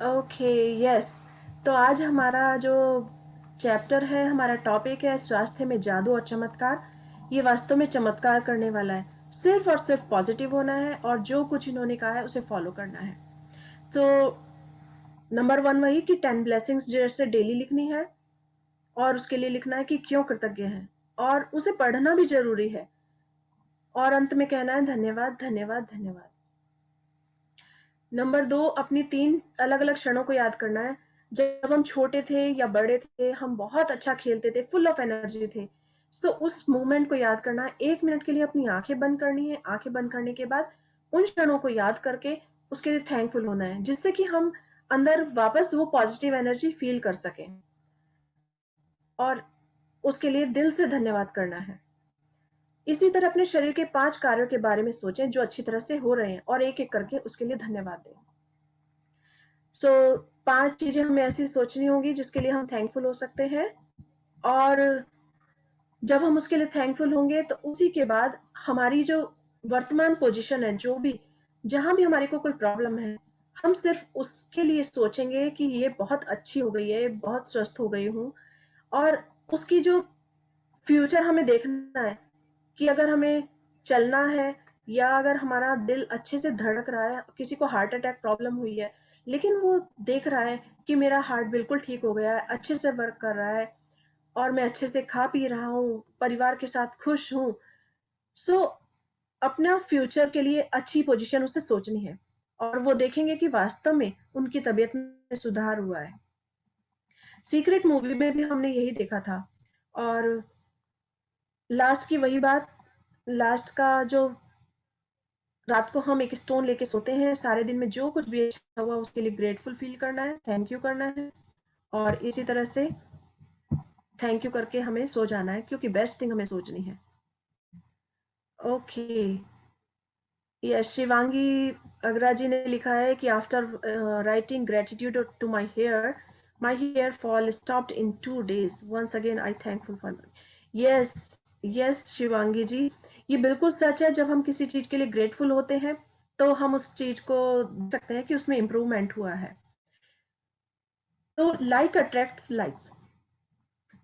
ओके, यस, तो आज हमारा जो चैप्टर है, हमारा टॉपिक है स्वास्थ्य में जादू और चमत्कार। ये वास्तव में चमत्कार करने वाला है। सिर्फ और सिर्फ पॉजिटिव होना है और जो कुछ इन्होंने कहा है उसे फॉलो करना है। तो नंबर 1 वही कि 10 ब्लेसिंग्स जैसे डेली लिखनी है और उसके लिए लिखना है कि क्यों कृतज्ञ हैं और उसे पढ़ना भी जरूरी है और अंत में कहना है धन्यवाद धन्यवाद धन्यवाद। नंबर 2 अपनी 3 अलग अलग क्षणों को याद करना है। जब हम छोटे थे या बड़े थे, हम बहुत अच्छा खेलते थे, फुल ऑफ एनर्जी थे। सो उस मोमेंट को याद करना है। 1 मिनट के लिए अपनी आंखें बंद करनी है। आंखें बंद करने के बाद उन क्षणों को याद करके उसके लिए थैंकफुल होना है, जिससे कि हम अंदर वापस वो पॉजिटिव एनर्जी फील कर सकें और उसके लिए दिल से धन्यवाद करना है। इसी तरह अपने शरीर के 5 कार्यों के बारे में सोचें जो अच्छी तरह से हो रहे हैं और एक एक करके उसके लिए धन्यवाद दें। सो 5 चीजें हमें ऐसी सोचनी होंगी जिसके लिए हम थैंकफुल हो सकते हैं और जब हम उसके लिए थैंकफुल होंगे तो उसी के बाद हमारी जो वर्तमान पोजीशन है, जो भी जहां भी हमारे को कोई प्रॉब्लम है, हम सिर्फ उसके लिए सोचेंगे कि ये बहुत अच्छी हो गई है, बहुत स्वस्थ हो गई हूँ और उसकी जो फ्यूचर हमें देखना है कि अगर हमें चलना है या अगर हमारा दिल अच्छे से धड़क रहा है, किसी को हार्ट अटैक प्रॉब्लम हुई है लेकिन वो देख रहा है कि मेरा हार्ट बिल्कुल ठीक हो गया है, अच्छे से वर्क कर रहा है और मैं अच्छे से खा पी रहा हूँ, परिवार के साथ खुश हूँ। सो अपना फ्यूचर के लिए अच्छी पोजीशन उसे सोचनी है और वो देखेंगे कि वास्तव में उनकी तबीयत में सुधार हुआ है। सीक्रेट मूवी में भी हमने यही देखा था और लास्ट की वही बात, लास्ट का जो रात को हम एक स्टोन लेके सोते हैं, सारे दिन में जो कुछ भी अच्छा हुआ उसके लिए ग्रेटफुल फील करना है, थैंक यू करना है और इसी तरह से थैंक यू करके हमें सो जाना है क्योंकि बेस्ट थिंग हमें सोचनी है। ओके, यस, शिवांगी अग्रा जी ने लिखा है कि after writing gratitude to my hair fall stopped in 2 days, once again I thankful for. Yes, yes Shivangi ji, ये बिल्कुल सच है। जब हम किसी चीज के लिए ग्रेटफुल होते हैं तो हम उस चीज को देख सकते हैं कि उसमें इम्प्रूवमेंट हुआ है। तो लाइक अट्रैक्ट्स लाइक्स,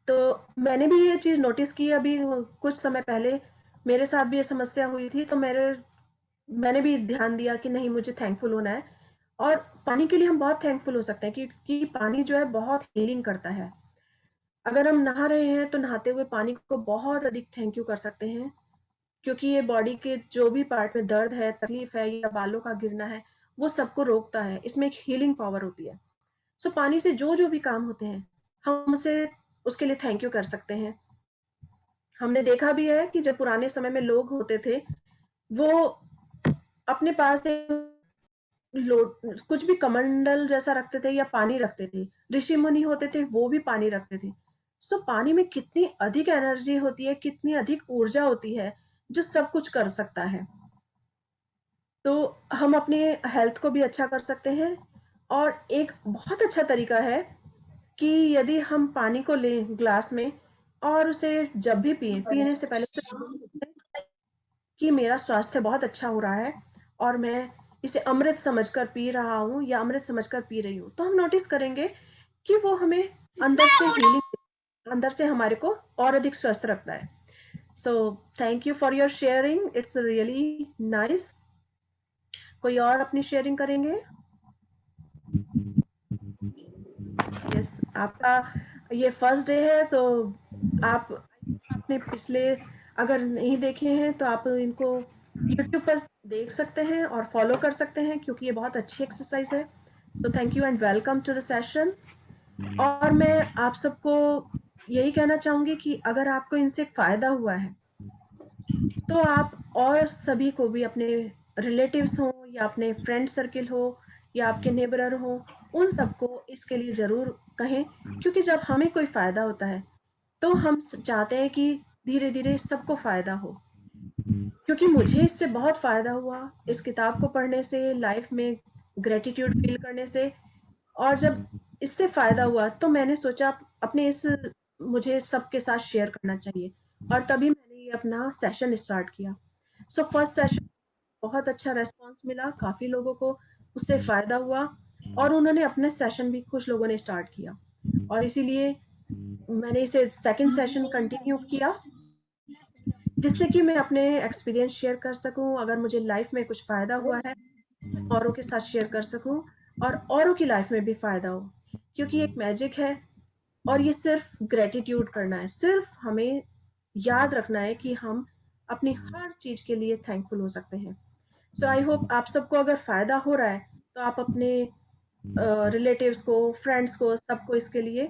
तो मैंने भी ये चीज नोटिस की अभी कुछ समय पहले, मेरे साथ भी ये समस्या हुई थी तो मैंने भी ध्यान दिया कि नहीं, मुझे थैंकफुल होना है और पानी के लिए हम बहुत थैंकफुल हो सकते हैं क्योंकि पानी जो है बहुत हीलिंग करता है। अगर हम नहा रहे हैं तो नहाते हुए पानी को बहुत अधिक थैंक यू कर सकते हैं क्योंकि ये बॉडी के जो भी पार्ट में दर्द है, तकलीफ है या बालों का गिरना है, वो सबको रोकता है। इसमें एक हीलिंग पावर होती है। सो पानी से जो जो भी काम होते हैं हम उसे उसके लिए थैंक यू कर सकते हैं। हमने देखा भी है कि जब पुराने समय में लोग होते थे, वो अपने पास कुछ भी कमंडल जैसा रखते थे या पानी रखते थे। ऋषि मुनि होते थे, वो भी पानी रखते थे। सो पानी में कितनी अधिक एनर्जी होती है, कितनी अधिक ऊर्जा होती है जो सब कुछ कर सकता है। तो हम अपने हेल्थ को भी अच्छा कर सकते हैं और एक बहुत अच्छा तरीका है कि यदि हम पानी को लें ग्लास में और उसे जब भी पिए, पीने से पहले उसे कि मेरा स्वास्थ्य बहुत अच्छा हो रहा है और मैं इसे अमृत समझकर पी रहा हूँ या अमृत समझकर पी रही हूँ, तो हम नोटिस करेंगे कि वो हमें अंदर से हीलिंग, अंदर से हमारे को और अधिक स्वस्थ रखता है। So thank you for your sharing, it's really nice. कोई और अपनी शेयरिंग करेंगे? यस, आपका ये फर्स्ट डे है तो आप आपने पिछले अगर नहीं देखे हैं तो आप इनको यूट्यूब पर देख सकते हैं और फॉलो कर सकते हैं क्योंकि ये बहुत अच्छी एक्सरसाइज है। So thank you and welcome to the session. और मैं आप सबको यही कहना चाहूंगी कि अगर आपको इनसे फायदा हुआ है तो आप और सभी को भी, अपने रिलेटिव्स हो या अपने फ्रेंड सर्किल हो या आपके नेबर हो, उन सबको इसके लिए ज़रूर कहें क्योंकि जब हमें कोई फ़ायदा होता है तो हम चाहते हैं कि धीरे धीरे सबको फ़ायदा हो। क्योंकि मुझे इससे बहुत फ़ायदा हुआ इस किताब को पढ़ने से, लाइफ में ग्रेटिट्यूड फील करने से। और जब इससे फ़ायदा हुआ तो मैंने सोचा अपने इस मुझे सबके साथ शेयर करना चाहिए और तभी मैंने ये अपना सेशन स्टार्ट किया। सो फर्स्ट सेशन बहुत अच्छा रेस्पॉन्स मिला, काफ़ी लोगों को उससे फ़ायदा हुआ और उन्होंने अपने सेशन भी कुछ लोगों ने स्टार्ट किया और इसीलिए मैंने इसे सेकंड सेशन कंटिन्यू किया जिससे कि मैं अपने एक्सपीरियंस शेयर कर सकूँ, अगर मुझे लाइफ़ में कुछ फ़ायदा हुआ है, मैं औरों के साथ शेयर कर सकूँ और औरों की लाइफ़ में भी फ़ायदा हो। क्योंकि एक मैजिक है और ये सिर्फ़ ग्रैटिट्यूड करना है, सिर्फ़ हमें याद रखना है कि हम अपनी हर चीज़ के लिए थैंकफुल हो सकते हैं। सो आई होप आप सबको अगर फ़ायदा हो रहा है, तो आप अपने रिलेटिव्स को, फ्रेंड्स को, सबको इसके लिए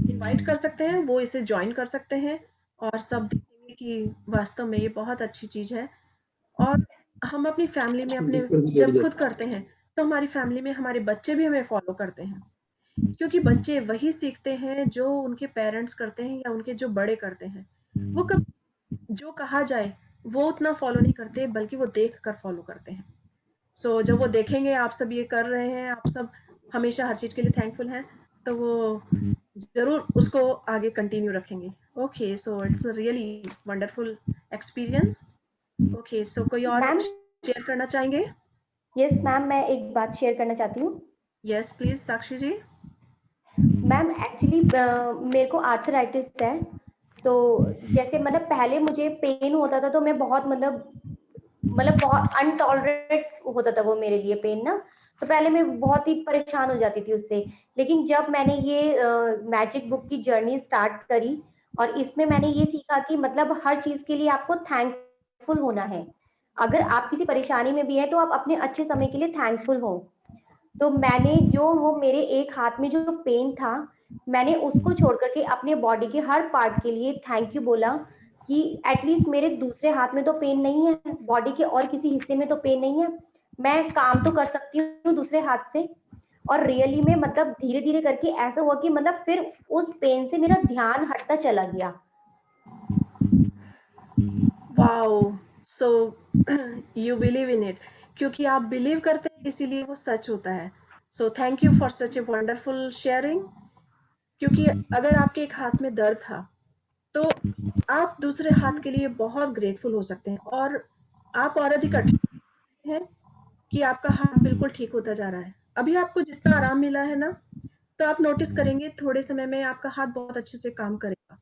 इनवाइट कर सकते हैं, वो इसे जॉइन कर सकते हैं और सब देखेंगे कि वास्तव में ये बहुत अच्छी चीज़ है। और हम अपनी फैमिली में अपने जब खुद करते हैं, तो हमारी फैमिली में हमारे बच्चे भी हमें फ़ॉलो करते हैं। क्योंकि बच्चे वही सीखते हैं जो उनके पेरेंट्स करते हैं या उनके जो बड़े करते हैं। वो कभी जो कहा जाए, वो उतना फ़ॉलो नहीं करते, बल्कि वो देख कर फ़ॉलो करते हैं। सो जब वो देखेंगे आप सब ये कर रहे हैं, आप सब हमेशा हर चीज़ के लिए थैंकफुल हैं, तो वो ज़रूर उसको आगे कंटिन्यू रखेंगे। Okay, so it's a really wonderful experience. Okay, so कोई और मैम, शेयर करना चाहेंगे? यस मैम, मैं एक बात शेयर करना चाहती हूँ। Yes please Sakshi ji. Ma'am actually मेरे को आर्थराइटिस है। तो जैसे मतलब पहले मुझे पेन होता था, तो मैं बहुत मतलब बहुत अनटॉलरेट होता था वो मेरे लिए पेन ना। तो पहले मैं बहुत ही परेशान हो जाती थी उससे। लेकिन जब मैंने ये मैजिक बुक की जर्नी स्टार्ट करी, और इसमें मैंने ये सीखा कि मतलब हर चीज के लिए आपको थैंकफुल होना है। अगर आप किसी परेशानी में भी है, तो आप अपने अच्छे समय के लिए थैंकफुल हो। तो मैंने जो वो मेरे एक हाथ में जो पेन था, मैंने उसको छोड़ करके अपने बॉडी के हर पार्ट के लिए थैंक यू बोला, कि एटलीस्ट मेरे दूसरे हाथ में तो पेन नहीं है, बॉडी के और किसी हिस्से में तो पेन नहीं है, मैं काम तो कर सकती हूँ दूसरे हाथ से। और रियली में मतलब धीरे धीरे करके ऐसा हुआ कि मतलब फिर उस पेन से मेरा ध्यान हटता चला गया। Wow! So you believe in it, क्योंकि आप बिलीव करते हैं इसीलिए वो सच होता है। So thank you for such a wonderful sharing. क्योंकि अगर आपके एक हाथ में दर्द था, तो आप दूसरे हाथ के लिए बहुत ग्रेटफुल हो सकते हैं और आप और अधिक हैं कि आपका हाथ बिल्कुल ठीक होता जा रहा है। अभी आपको जितना आराम मिला है ना, तो आप नोटिस करेंगे थोड़े समय में आपका हाथ बहुत अच्छे से काम करेगा।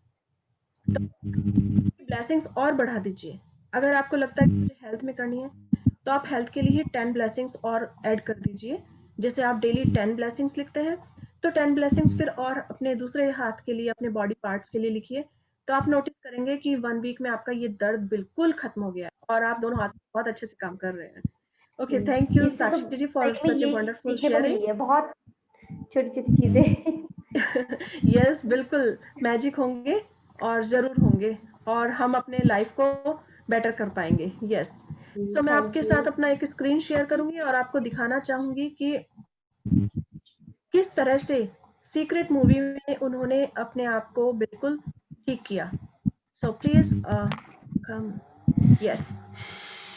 ब्लेसिंग्स और बढ़ा दीजिए। अगर आपको लगता है कि मुझे हेल्थ में करनी है, तो आप हेल्थ के लिए 10 ब्लेसिंग्स और ऐड कर दीजिए। जैसे आप डेली 10 ब्लेसिंग्स लिखते हैं, तो 10 ब्लेसिंग्स फिर और अपने दूसरे हाथ के लिए, अपने बॉडी पार्ट्स के लिए लिखिए। तो आप नोटिस करेंगे कि 1 वीक में आपका ये दर्द बिल्कुल खत्म हो गया है और आप दोनों हाथ बहुत अच्छे से काम कर रहे हैं। ओके, थैंक यू इससे तो साक्षी जी फॉर सही में सच अ ये चीज वंडरफुल सीखने को शेयरिंग। मिली है, बहुत छोटी छोटी चीजें। यस बिल्कुल मैजिक होंगे और ज़रूर होंगे और हम अपने लाइफ को बेटर कर पाएंगे। यस, सो मैं थैंक आपके यू। साथ अपना एक स्क्रीन शेयर करूंगी और आपको दिखाना चाहूंगी कि किस तरह से सीक्रेट मूवी में उन्होंने अपने आप को बिल्कुल ठीक किया। So please come. Yes,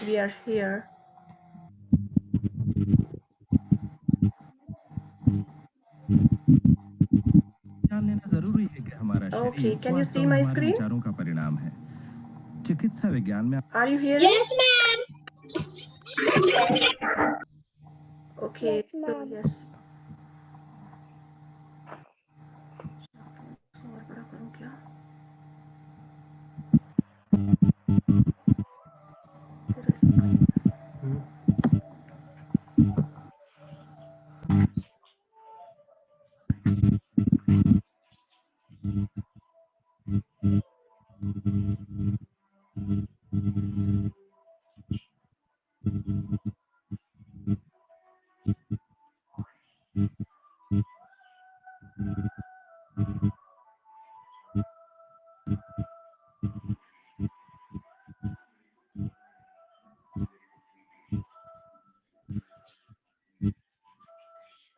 we are here. जान लेना जरूरी है कि हमारा ओके, शरीर कैन यू वास्तव सी में माई हमारे स्क्रीन? विचारों का परिणाम है। चिकित्सा विज्ञान में are you hearing? Okay, Yes, so ma'am. Yes, और बड़ा करूं क्या? फिर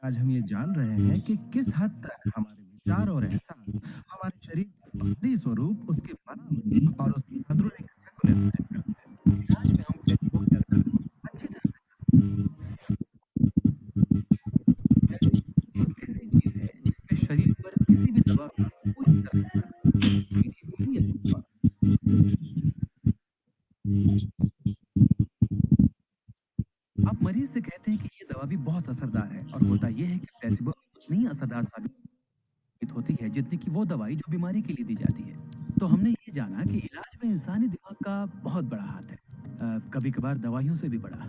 आज हम ये जान रहे हैं कि किस हद तक हमारे विचार और एहसास हमारे शरीर के बाहरी स्वरूप, उसके बनावट और उसकी अंदरूनी घटना को निर्धारित करते हैं। इलाज में हम प्लेसिबो के असर अच्छी तरह से एक ऐसी चीज है जिसके शरीर पर किसी भी दवा का कोई असर नहीं पड़ता, जैसे पीली गोली या धुआं। आप मरीज से कहते हैं कि ये दवा भी बहुत असरदार है, और होता यह है कि प्लेसिबो उतनी असरदार साबित होती है जितनी कि वो दवाई जो बीमारी के लिए दी जाती है। तो हमने ये जाना कि इलाज में इंसानी दिमाग का बहुत बड़ा हाथ है, कभी कभार दवाइयों से भी बड़ा।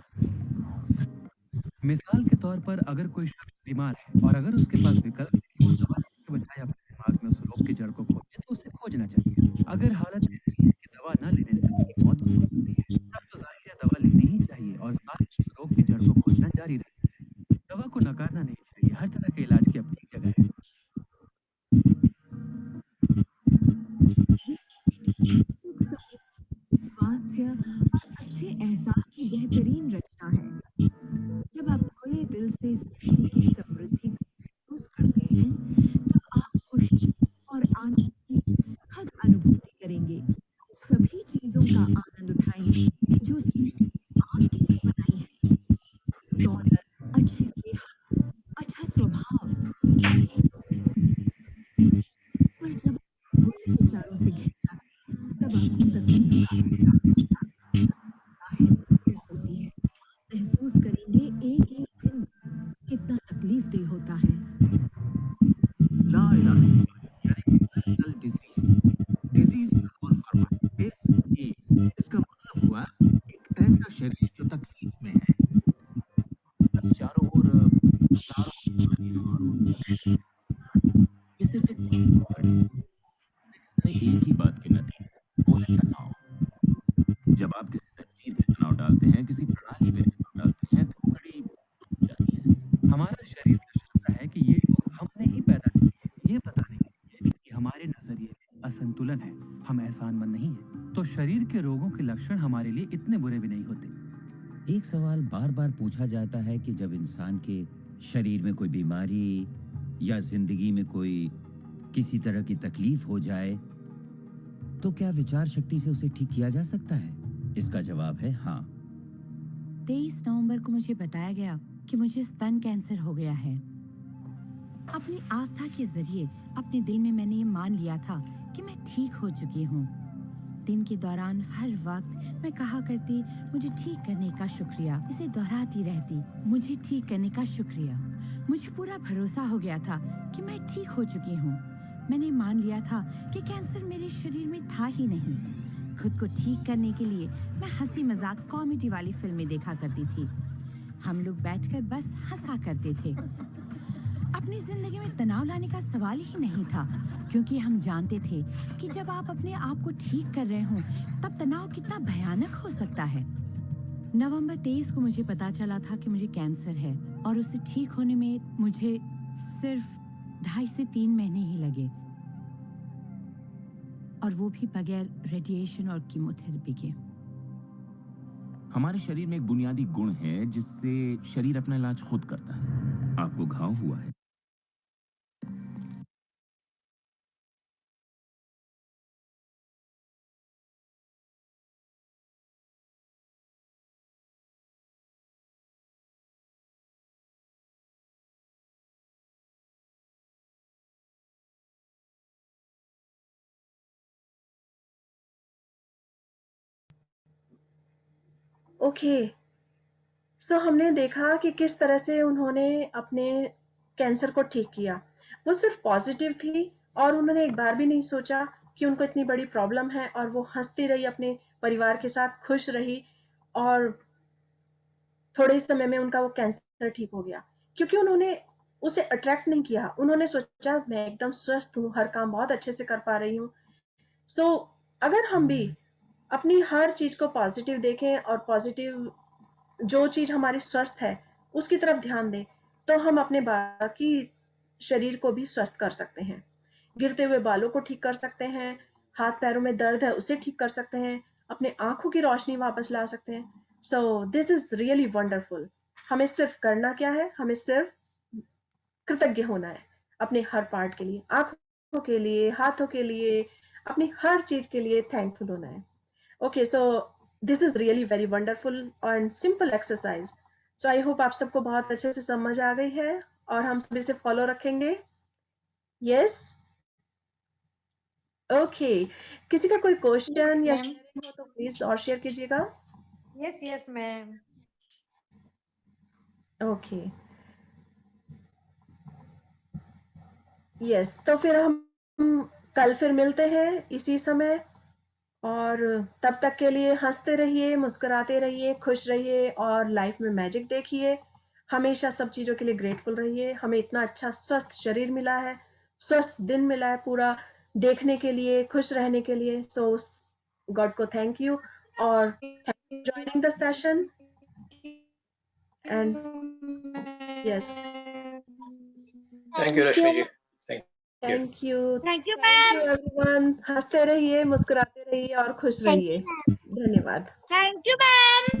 मिसाल के तौर पर अगर कोई शख्स बीमार है और अगर उसके पास विकल्प है, वो दवा लेने के बजाय अपने दिमाग में उस रोग की जड़ को खोजे तो उसे खोजना चाहिए। अगर हालत ऐसी है कि दवा न लेने से उसकी मौत भी हो सकती है, तब तो जाहिर है दवा लेनी ही चाहिए और साथ ही उस रोग की जड़ को खोजना जारी रखना चाहिए। दवा को नकारना नहीं चाहिए, हर तरह के इलाज की अपनी जगह है। ये सुख सुख, स्वास्थ्य और अच्छे एहसास की बेहतरीन रचना है। जब आप खुले दिल से सृष्टि की समृद्धि को महसूस करते हैं, तब आप खुशी और आनंद की सुखद अनुभूति करेंगे। सभी चीजों का आनंद उठाएंगे जो सृष्टि ने आपके लिए बनाई है। दौलत, अच्छी सेहत, अच्छा स्वभाव। पर जब आप बुरे विचारों से घिर जाते हैं, तब आपको तकलीफ का एहसास होता है, पीड़ा होती है। महसूस करेंगे एक एक दिन कितना तकलीफदेह होता है। ला इलाहा इल्लल्लाह डिजीज डिजीज और फरमाइश एड्स, इसका मतलब हुआ एक ऐसा शरीर जो तकलीफ में है। बस चारों ओर हजारों बीमारियां और उनके ये सिर्फ एक कॉमन एक ही बात के नतीजे, वो है तनाव। जब आप किसी शरीर पे तनाव डालते हैं, किसी प्रणाली पे तनाव डालते हैं, तो बड़ी टूट जाती है। हमारा शरीर दर्शाता है कि ये रोग हमने ही पैदा किए, ये बताने के लिए कि हमारे नजरिए में असंतुलन है, हम एहसानमंद नहीं हैं। तो शरीर के रोगों के लक्षण हमारे लिए इतने बुरे भी नहीं होते। एक सवाल बार बार पूछा जाता है कि जब इंसान के शरीर में कोई बीमारी या जिंदगी में कोई किसी तरह की तकलीफ हो जाए तो क्या विचार शक्ति से उसे ठीक किया जा सकता है? इसका जवाब है हाँ। 23 नवंबर को मुझे बताया गया कि मुझे स्तन कैंसर हो गया है। अपनी आस्था के जरिए अपने दिल में मैंने ये मान लिया था कि मैं ठीक हो चुकी हूँ। दिन के दौरान हर वक्त मैं कहा करती, मुझे ठीक करने का शुक्रिया। इसे दोहराती रहती, मुझे ठीक करने का शुक्रिया। मुझे पूरा भरोसा हो गया था कि मैं ठीक हो चुकी हूँ। मैंने मान लिया था कि कैंसर मेरे शरीर में था ही नहीं। खुद को ठीक करने के लिए मैं हंसी मजाक कॉमेडी वाली फिल्में देखा करती थी। हम लोग बैठकर बस हंसा करते थे। अपनी जिंदगी में तनाव लाने का सवाल ही नहीं था, क्योंकि हम जानते थे कि जब आप अपने आप को ठीक कर रहे हो तब तनाव कितना भयानक हो सकता है। नवंबर 23 को मुझे पता चला था कि मुझे कैंसर है और उसे ठीक होने में मुझे सिर्फ 2.5 से 3 महीने ही लगे, और वो भी बगैर रेडिएशन और कीमोथेरेपी के। हमारे शरीर में एक बुनियादी गुण है जिससे शरीर अपना इलाज खुद करता है। आपको घाव हुआ है, ओके, सो हमने देखा कि किस तरह से उन्होंने अपने कैंसर को ठीक किया। वो सिर्फ पॉजिटिव थी और उन्होंने एक बार भी नहीं सोचा कि उनको इतनी बड़ी प्रॉब्लम है, और वो हंसती रही, अपने परिवार के साथ खुश रही, और थोड़े समय में उनका वो कैंसर ठीक हो गया, क्योंकि उन्होंने उसे अट्रैक्ट नहीं किया। उन्होंने सोचा मैं एकदम स्वस्थ हूँ, हर काम बहुत अच्छे से कर पा रही हूँ। सो अगर हम भी अपनी हर चीज को पॉजिटिव देखें और पॉजिटिव जो चीज हमारी स्वस्थ है उसकी तरफ ध्यान दें, तो हम अपने बाकी शरीर को भी स्वस्थ कर सकते हैं। गिरते हुए बालों को ठीक कर सकते हैं, हाथ पैरों में दर्द है उसे ठीक कर सकते हैं, अपने आंखों की रोशनी वापस ला सकते हैं। So this is really wonderful. हमें सिर्फ करना क्या है, हमें सिर्फ कृतज्ञ होना है अपने हर पार्ट के लिए, आंखों के लिए, हाथों के लिए, अपनी हर चीज के लिए थैंकफुल होना है। Okay, so this is really very wonderful and simple exercise. So I hope आप सबको बहुत अच्छे से समझ आ गई है और हम सब इसे फॉलो रखेंगे। यस, ओके, किसी का कोई क्वेश्चन या मैम। शेयरिंग हो तो प्लीज और शेयर कीजिएगा। Yes yes ma'am. Okay, yes, तो फिर हम कल फिर मिलते हैं इसी समय और तब तक के लिए हंसते रहिए, मुस्कुराते रहिए, खुश रहिए और लाइफ में मैजिक देखिए। हमेशा सब चीज़ों के लिए ग्रेटफुल रहिए। हमें इतना अच्छा स्वस्थ शरीर मिला है, स्वस्थ दिन मिला है पूरा देखने के लिए, खुश रहने के लिए। सो गॉड को थैंक यू और thank you joining the session and yes thank you Rashmi ji. Thank you thank you thank you ma'am. Everyone. हंसते रहिए, मुस्कुराते रहिए और खुश रहिए। धन्यवाद। Thank you ma'am.